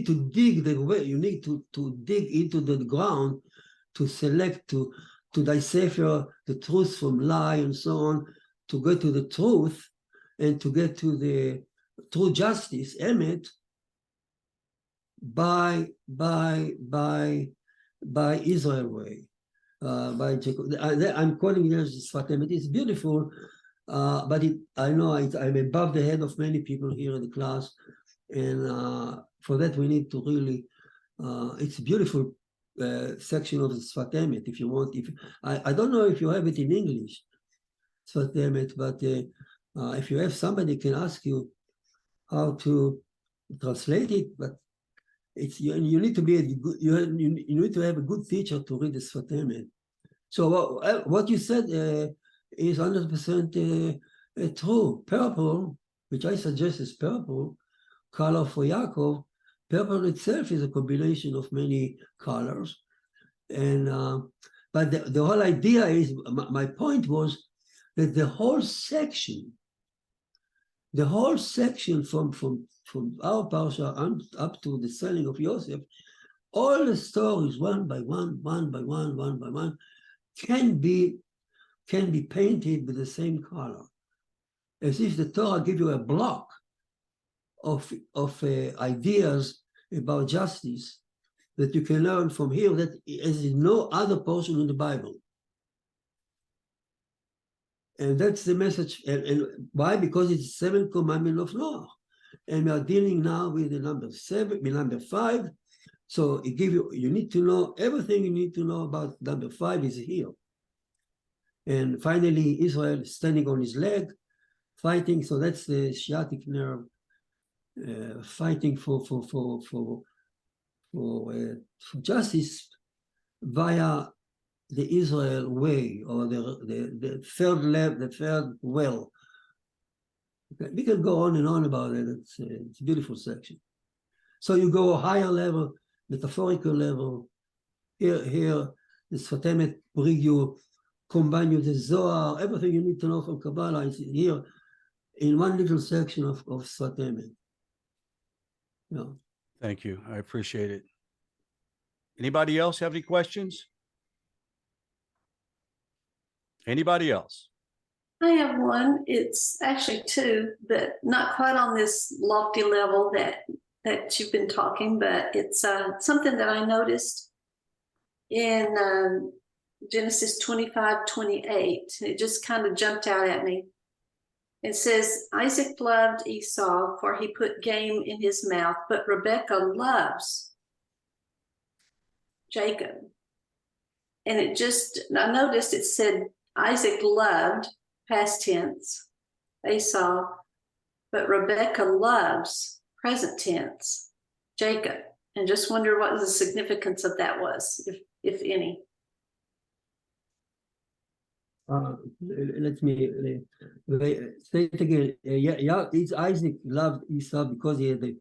to dig the well? You need to dig into the ground to select, to decipher the truth from lie and so on, to get to the truth and to get to the true justice, emet, by Israel way, by Jacob. I'm calling it Sfat Emet. It's beautiful, but I know I'm above the head of many people here in the class, and for that we need to really. It's beautiful section of the Sfat Emet if you want. If I don't know if you have it in English, Sfat Emet, but if you have somebody can ask you how to translate it, but it's you need to be a good, you need to have a good teacher to read the Sfat Emet. So what you said is 100% true. Purple, which I suggest is purple, color for Yaakov. Purple itself is a combination of many colors, and but the whole idea is my point was that the whole section from our parsha up to the selling of Yosef, all the stories one by one can be painted with the same color, as if the Torah give you a block of ideas about justice that you can learn from here that is in no other portion in the Bible. And that's the message. And why? Because it's 7 commandments of Noah. And we are dealing now with the number 7, with number 5. So it gives you need to know everything you need to know about number 5 is here. And finally, Israel standing on his leg, fighting. So that's the sciatic nerve, fighting for justice via the Israel way, or the third well. Okay, we can go on and on about it. It's a beautiful section. So you go a higher level, metaphorical level. Here, the Sfat Emet bring you, combine you the Zohar, everything you need to know from Kabbalah is here in one little section of Sfat Emet. Yeah. Thank you. I appreciate it. Anybody else have any questions? Anybody else? I have one. It's actually two, but not quite on this lofty level that you've been talking, but it's something that I noticed in Genesis 25:28. It just kind of jumped out at me. It says, Isaac loved Esau, for he put game in his mouth, but Rebekah loves Jacob. And I noticed it said Isaac loved, past tense, Esau, but Rebekah loves, present tense, Jacob. And just wonder what the significance of that was, if any. Let me say it again. It's Isaac loved Esau because he had the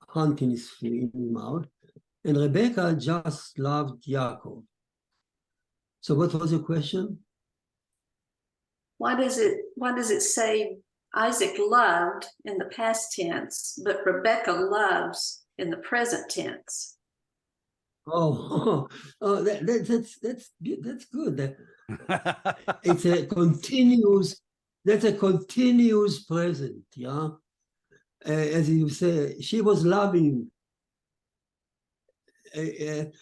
hunt in his mouth, and Rebekah just loved Yaakov. So what was your question? Why does it say Isaac loved in the past tense, but Rebekah loves in the present tense? That's good. It's a continuous. That's a continuous present. Yeah, as you say, she was loving. If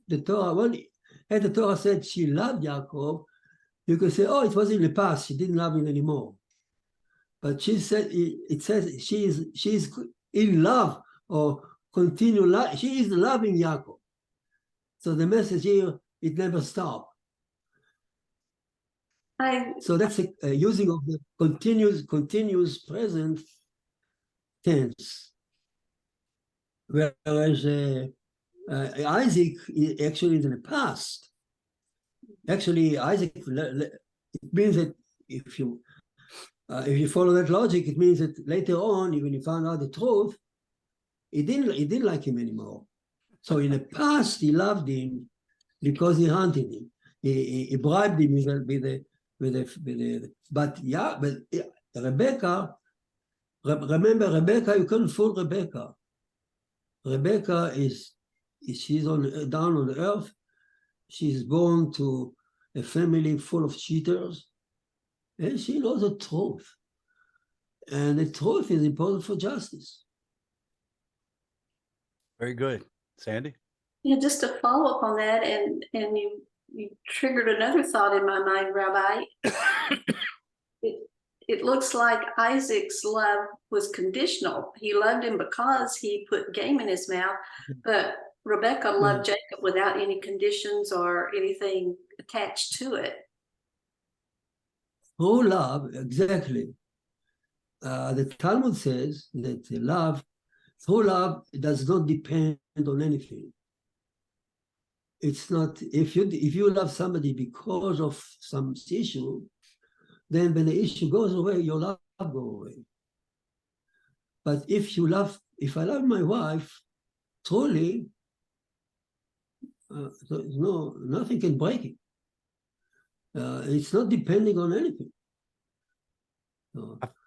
the Torah, had the Torah said she loved Yaakov, you could say, oh, it was in the past. She didn't love him anymore. But she said it says she is in love or continue love. She is loving Yaakov. So the message here, it never stopped. So that's a using of the continuous present tense. Whereas Isaac actually is in the past. Actually, Isaac, it means that if you follow that logic, it means that later on, when he found out the truth, he didn't like him anymore. So in the past, he loved him because he hunted him. He bribed him but Rebecca, remember Rebecca, you couldn't fool Rebecca. Rebecca she's down on the earth. She's born to a family full of cheaters, and she knows the truth. And the truth is important for justice. Very good. Sandy? Yeah, just to follow up on that, and you triggered another thought in my mind, Rabbi. It looks like Isaac's love was conditional. He loved him because he put game in his mouth, but Rebecca loved Jacob without any conditions or anything attached to it. Through love, exactly. The Talmud says that through love, it does not depend on anything. It's not, if you love somebody because of some issue, then when the issue goes away, your love goes away. But if I love my wife truly, nothing can break it. It's not depending on anything.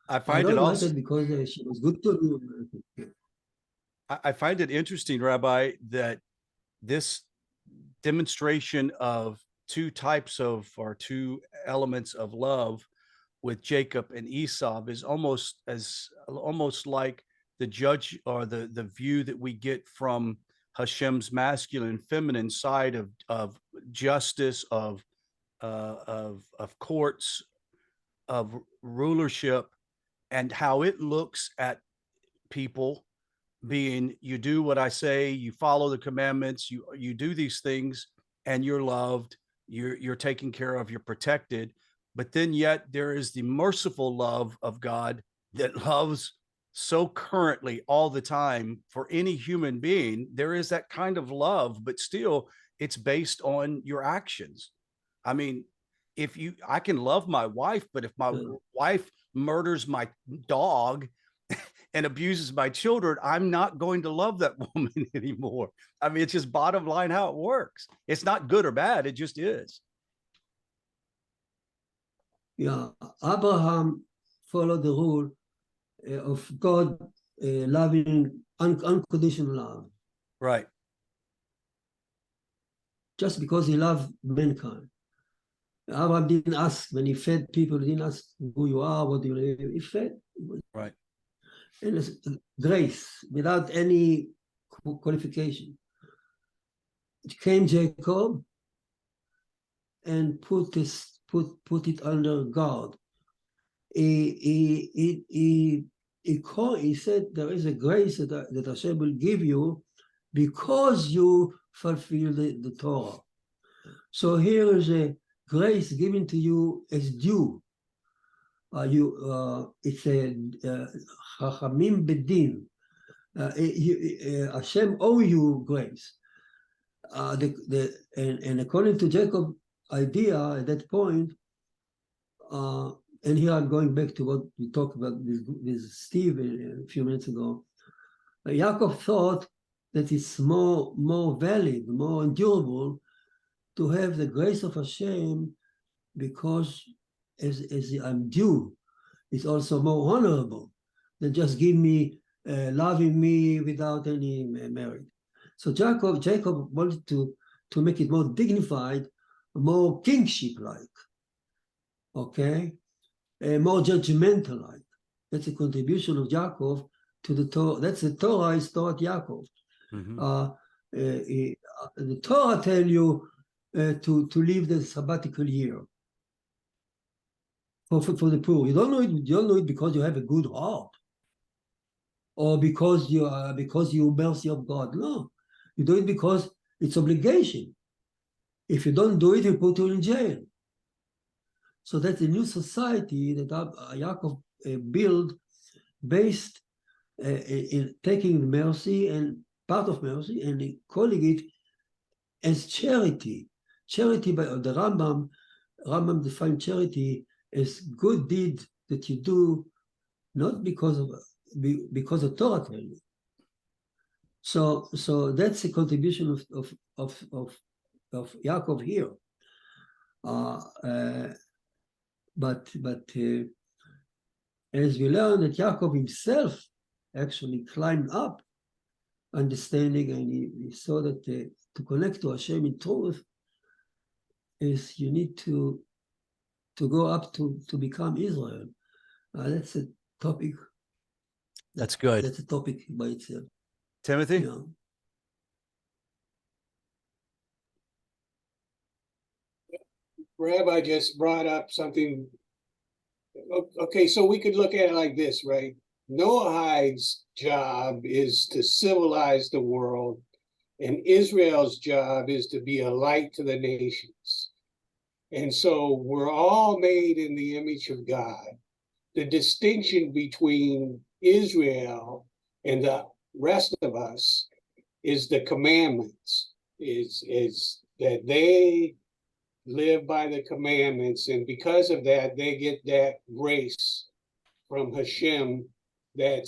I find it don't like also it because she was good to me. I find it interesting, Rabbi, that this demonstration of two elements of love with Jacob and Esau is almost like the judge or the view that we get from Hashem's masculine and feminine side of justice, of courts, of rulership, and how it looks at people being, you do what I say, you follow the commandments, you do these things, and you're loved, you're taken care of, you're protected. But then yet there is the merciful love of God that loves so currently all the time for any human being. There is that kind of love, but still it's based on your actions. I mean, I can love my wife, but if my wife murders my dog and abuses my children, I'm not going to love that woman anymore. I mean, it's just bottom line how it works. It's not good or bad. It just is. Yeah, Abraham followed the rule of God loving unconditional love. Right. Just because he loved mankind. Abraham didn't ask when he fed people, he didn't ask who you are, what do you live. He fed. Right. And it's grace without any qualification. It came Jacob and put it under God. He said there is a grace that Hashem will give you because you fulfill the Torah. So here is a grace given to you as due. It's a Chachamim Bedin. Hashem owe you grace. And according to Jacob's idea at that point, and here I'm going back to what we talked about with Steve a few minutes ago. Yaakov thought that it's more valid, more endurable to have the grace of Hashem because as I'm due, it's also more honorable than just give me, loving me without any merit. So Jacob wanted to make it more dignified, more kingship-like, okay, more judgmental-like. That's a contribution of Jacob to the Torah. That's the Torah is taught Yaakov. Mm-hmm. The Torah tell you to live the sabbatical year for the poor. You don't know it. You don't know it because you have a good heart, or because you mercy of God. No, you do it because it's obligation. If you don't do it, you put you in jail. So that's a new society that Yaakov built based in taking mercy and part of mercy and calling it as charity. Charity by the Rambam defined charity as good deed that you do not because of Torah tell you. So that's a contribution of Yaakov here. But as we learn that Yaakov himself actually climbed up understanding, and he saw that to connect to Hashem in truth is you need to go up to become Israel. That's a topic. That's good. That's a topic by itself. Timothy? Yeah. Rabbi just brought up something. Okay, so we could look at it like this, right? Noahide's job is to civilize the world And Israel's job is to be a light to the nations. And so we're all made in the image of God. The distinction between Israel and the rest of us is the commandments, is that they live by the commandments. And because of that, they get that grace from Hashem that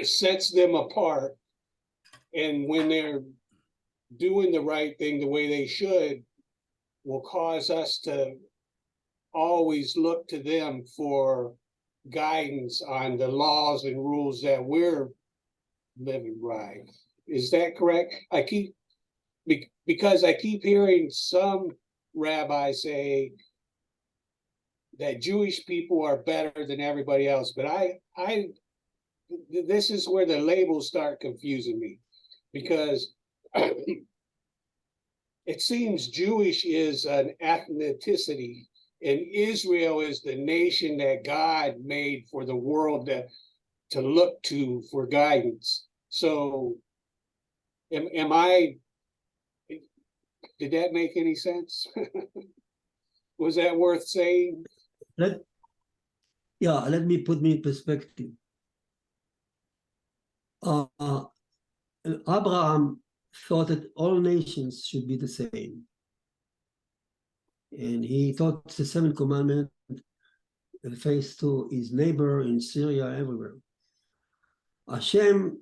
sets them apart. And when they're doing the right thing the way they should, will cause us to always look to them for guidance on the laws and rules that we're living by. Is that correct? Because I keep hearing some rabbis say that Jewish people are better than everybody else, but this is where the labels start confusing me, because it seems Jewish is an ethnicity, and Israel is the nation that God made for the world to look to for guidance. So, am I? Did that make any sense? Was that worth saying? Let me put me in perspective. Abraham thought that all nations should be the same. And he taught the seventh commandment faced to his neighbor in Syria, everywhere. Hashem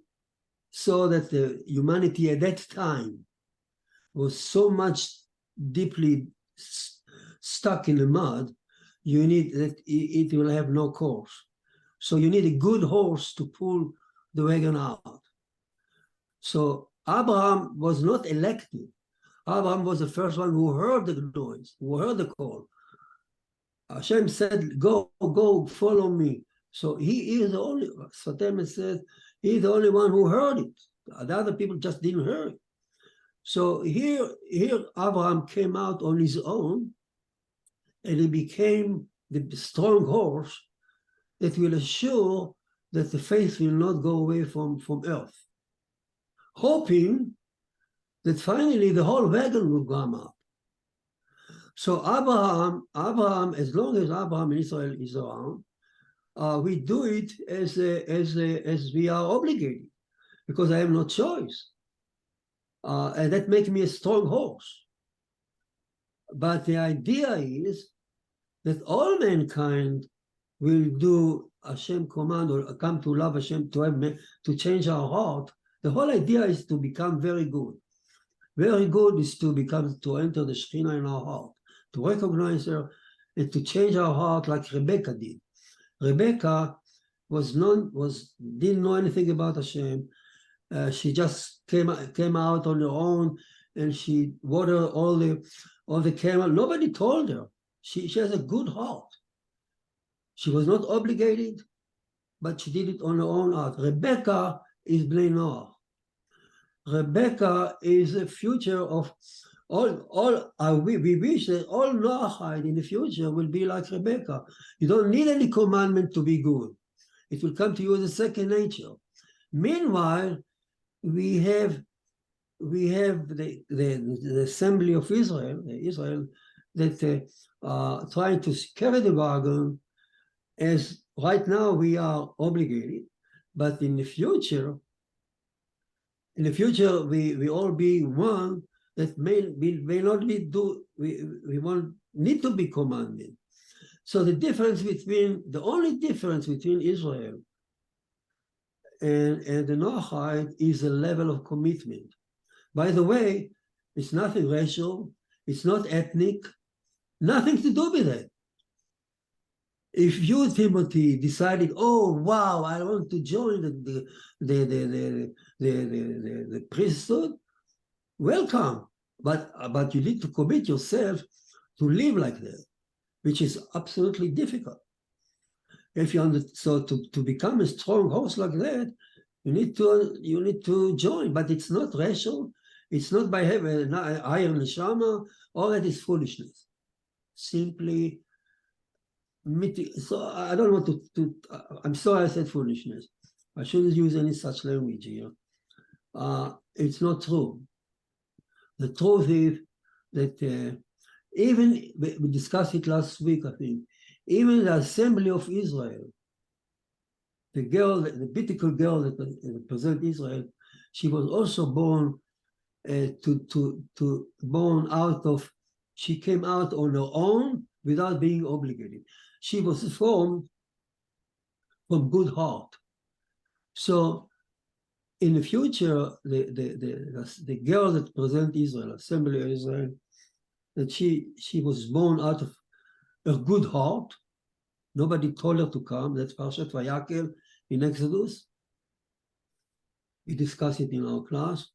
saw that the humanity at that time was so much deeply stuck in the mud, you need that it will have no course. So you need a good horse to pull the wagon out. So Abraham was not elected. Abraham was the first one who heard the noise, who heard the call. Hashem said, go, follow me. So he is the only, Satan says, he's the only one who heard it. The other people just didn't hear it. So here Abraham came out on his own, and he became the strong horse that will assure that the faith will not go away from earth, hoping that finally the whole wagon will come up. So Abraham, as long as Abraham in Israel is around, we do it as we are obligated, because I have no choice. And that makes me a strong horse. But the idea is that all mankind will do Hashem command or come to love Hashem, to change our heart. The whole idea is to become very good. Very good is to enter the Shekhinah in our heart, to recognize her and to change our heart like Rebecca did. Rebecca didn't know anything about Hashem. She just came out on her own, and she watered all the camel. Nobody told her. She has a good heart. She was not obligated, but she did it on her own heart. Rebecca is Bnei Noach. Rebecca is the future of all. We wish that all Noachide in the future will be like Rebecca. You don't need any commandment to be good. It will come to you as a second nature. Meanwhile, we have the assembly of Israel that trying to carry the wagon, as right now we are obligated, but in the future we all be one, that may not be we won't need to be commanded. So the only difference between Israel and the Noachide is a level of commitment. By the way, it's nothing racial, it's not ethnic, nothing to do with that. If you, Timothy, decided, oh wow, I want to join the priesthood, welcome. But you need to commit yourself to live like that, which is absolutely difficult. If to become a strong horse like that, you need to join. But it's not racial. It's not by having an iron neshama. All that is foolishness. Simply. So I don't want to. I'm sorry I said foolishness. I shouldn't use any such language here. It's not true. The truth is that even we discussed it last week, I think, even the Assembly of Israel, the girl, the beautiful girl that represents Israel, she was also born born out of, she came out on her own without being obligated. She was formed from good heart. So in the future, the girl that represents Israel, Assembly of Israel, that she was born out of a good heart. Nobody told her to come. That's Parshat Vayakel in Exodus. We discussed it in our class.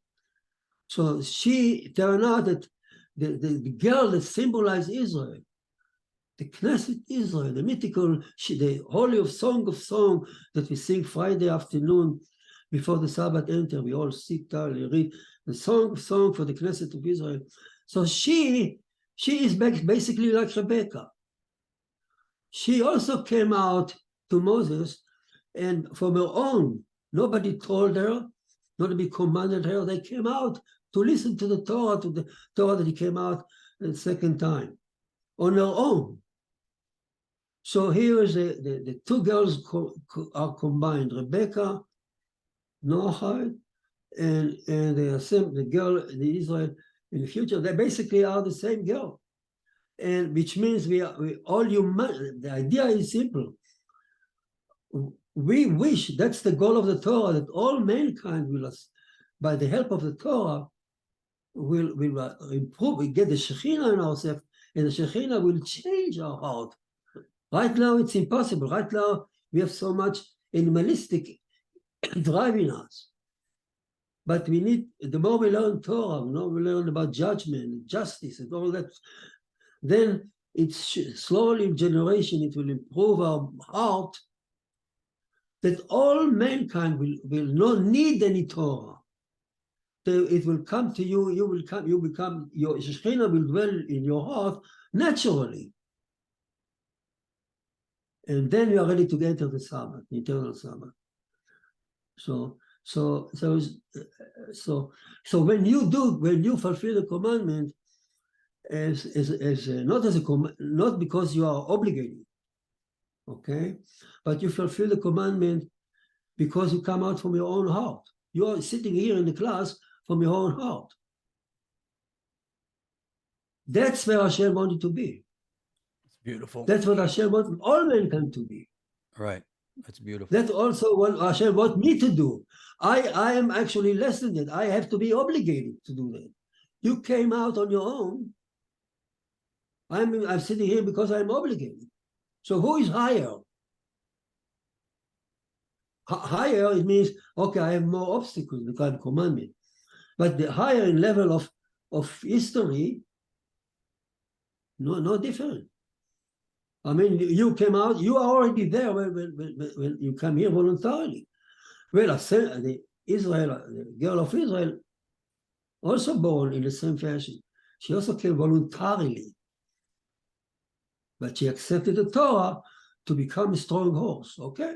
So she turned out that the girl that symbolized Israel, the Knesset Israel, the mythical, the Holy of Song that we sing Friday afternoon before the Sabbath enter, we all sit down and read the song for the Knesset of Israel. So she is basically like Rebecca. She also came out to Moses, and from her own, nobody told her, nobody commanded her. They came out to listen to the Torah that he came out the second time on her own. So here is the two girls are combined, Rebecca, Noachide, and the girl, the Israel in the future. They basically are the same girl. And which means we all human. The idea is simple. We wish, that's the goal of the Torah, that all mankind will, by the help of the Torah, will improve. We get the Shekhinah in ourselves, and the Shekhinah will change our heart. Right now, it's impossible. Right now, we have so much animalistic driving us. But we need, the more we learn Torah, the more we learn about judgment and justice and all that, then it's slowly in generation, it will improve our heart, that all mankind will not need any Torah. It will come to you, you become, your Shekhinah will dwell in your heart naturally. And then you are ready to enter the Sabbath, the eternal Sabbath. So when you fulfill the commandment, not because you are obligated, okay, but you fulfill the commandment because you come out from your own heart. You are sitting here in the class from your own heart. That's where Hashem wanted to be. It's beautiful. That's what Hashem wanted all mankind to be. Right. That's beautiful. That's also what Hashem wants me to do. I am actually less than that. I have to be obligated to do that. You came out on your own. I'm sitting here because I'm obligated. So who is higher? Higher, it means, okay, I have more obstacles because I'm commandment. But the higher in level of history, no different. I mean, you came out, you are already there when you come here voluntarily. Well, the girl of Israel, also born in the same fashion. She also came voluntarily. But she accepted the Torah to become a strong horse, okay?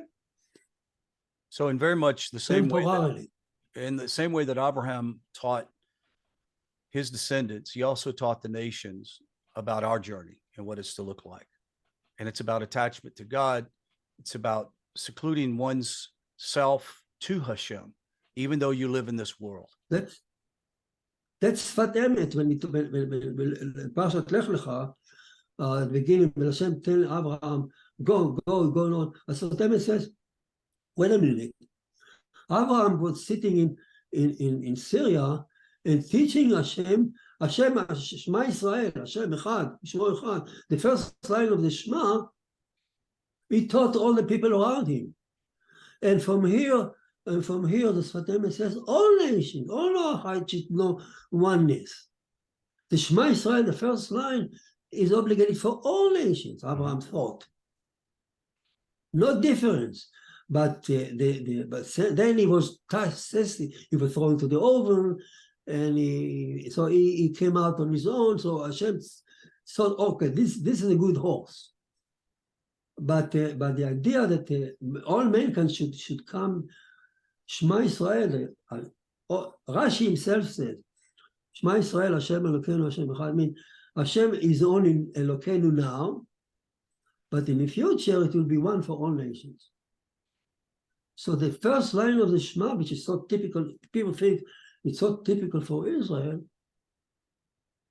So in very much the same way, Temporarily. in the same way that Abraham taught his descendants, he also taught the nations about our journey and what it's to look like. And it's about attachment to God. It's about secluding one's self to Hashem, even though you live in this world. That's Sfat Emet when Parshat Lech Lecha, at the beginning, when Hashem tell Abraham, go on. Sfat Emet says, wait a minute. Abraham was sitting in Syria and teaching Hashem, Shema Israel, Hashem Echad, Shema Echad. The first line of the Shema, he taught all the people around him. And from here, the Sfat Emet says, all nations, all Noachide should know oneness. The Shema Israel, the first line, is obligated for all nations, Abraham thought. No difference. But then he was tested, he was thrown to the oven, and he came out on his own. So Hashem thought, okay, this is a good horse. But the idea that all mankind should come, Shema Israel, Rashi himself said, Shema Israel, Hashem Elokeinu, Hashem Echad. I mean, Hashem is only Elokeinu now, but in the future it will be one for all nations. So the first line of the Shema, which is so typical, people think it's so typical for Israel.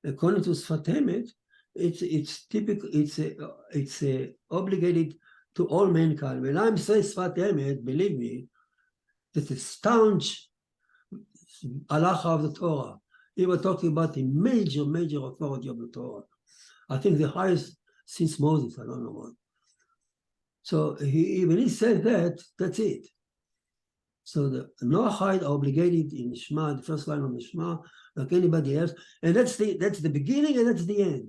According to Sfat Emet, it's typical. It's obligated to all mankind. When I'm saying Sfat Emet, believe me, that's a staunch halacha of the Torah. We were talking about the major authority of the Torah. I think the highest since Moses. I don't know what. So when he said that, that's it. So the Noahide are obligated in the Shema, the first line of the Shema, like anybody else, and that's the beginning and that's the end.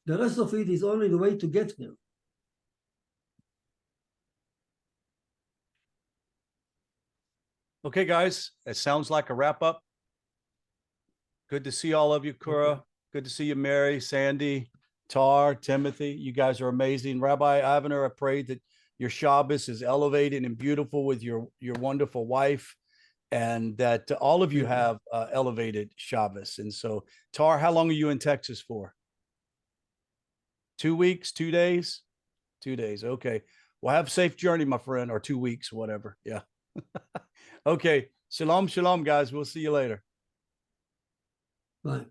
The rest of it is only the way to get there. Okay, guys, it sounds like a wrap up. Good to see all of you, Kura. Good to see you, Mary, Sandy, Tar, Timothy. You guys are amazing. Rabbi Avner, I pray that your Shabbos is elevated and beautiful with your wonderful wife, and that all of you have elevated Shabbos. And so, Tar, how long are you in Texas for? 2 weeks, 2 days? 2 days. Okay. Well, have a safe journey, my friend, or 2 weeks, whatever. Yeah. Okay. Shalom, shalom, guys. We'll see you later. Bye.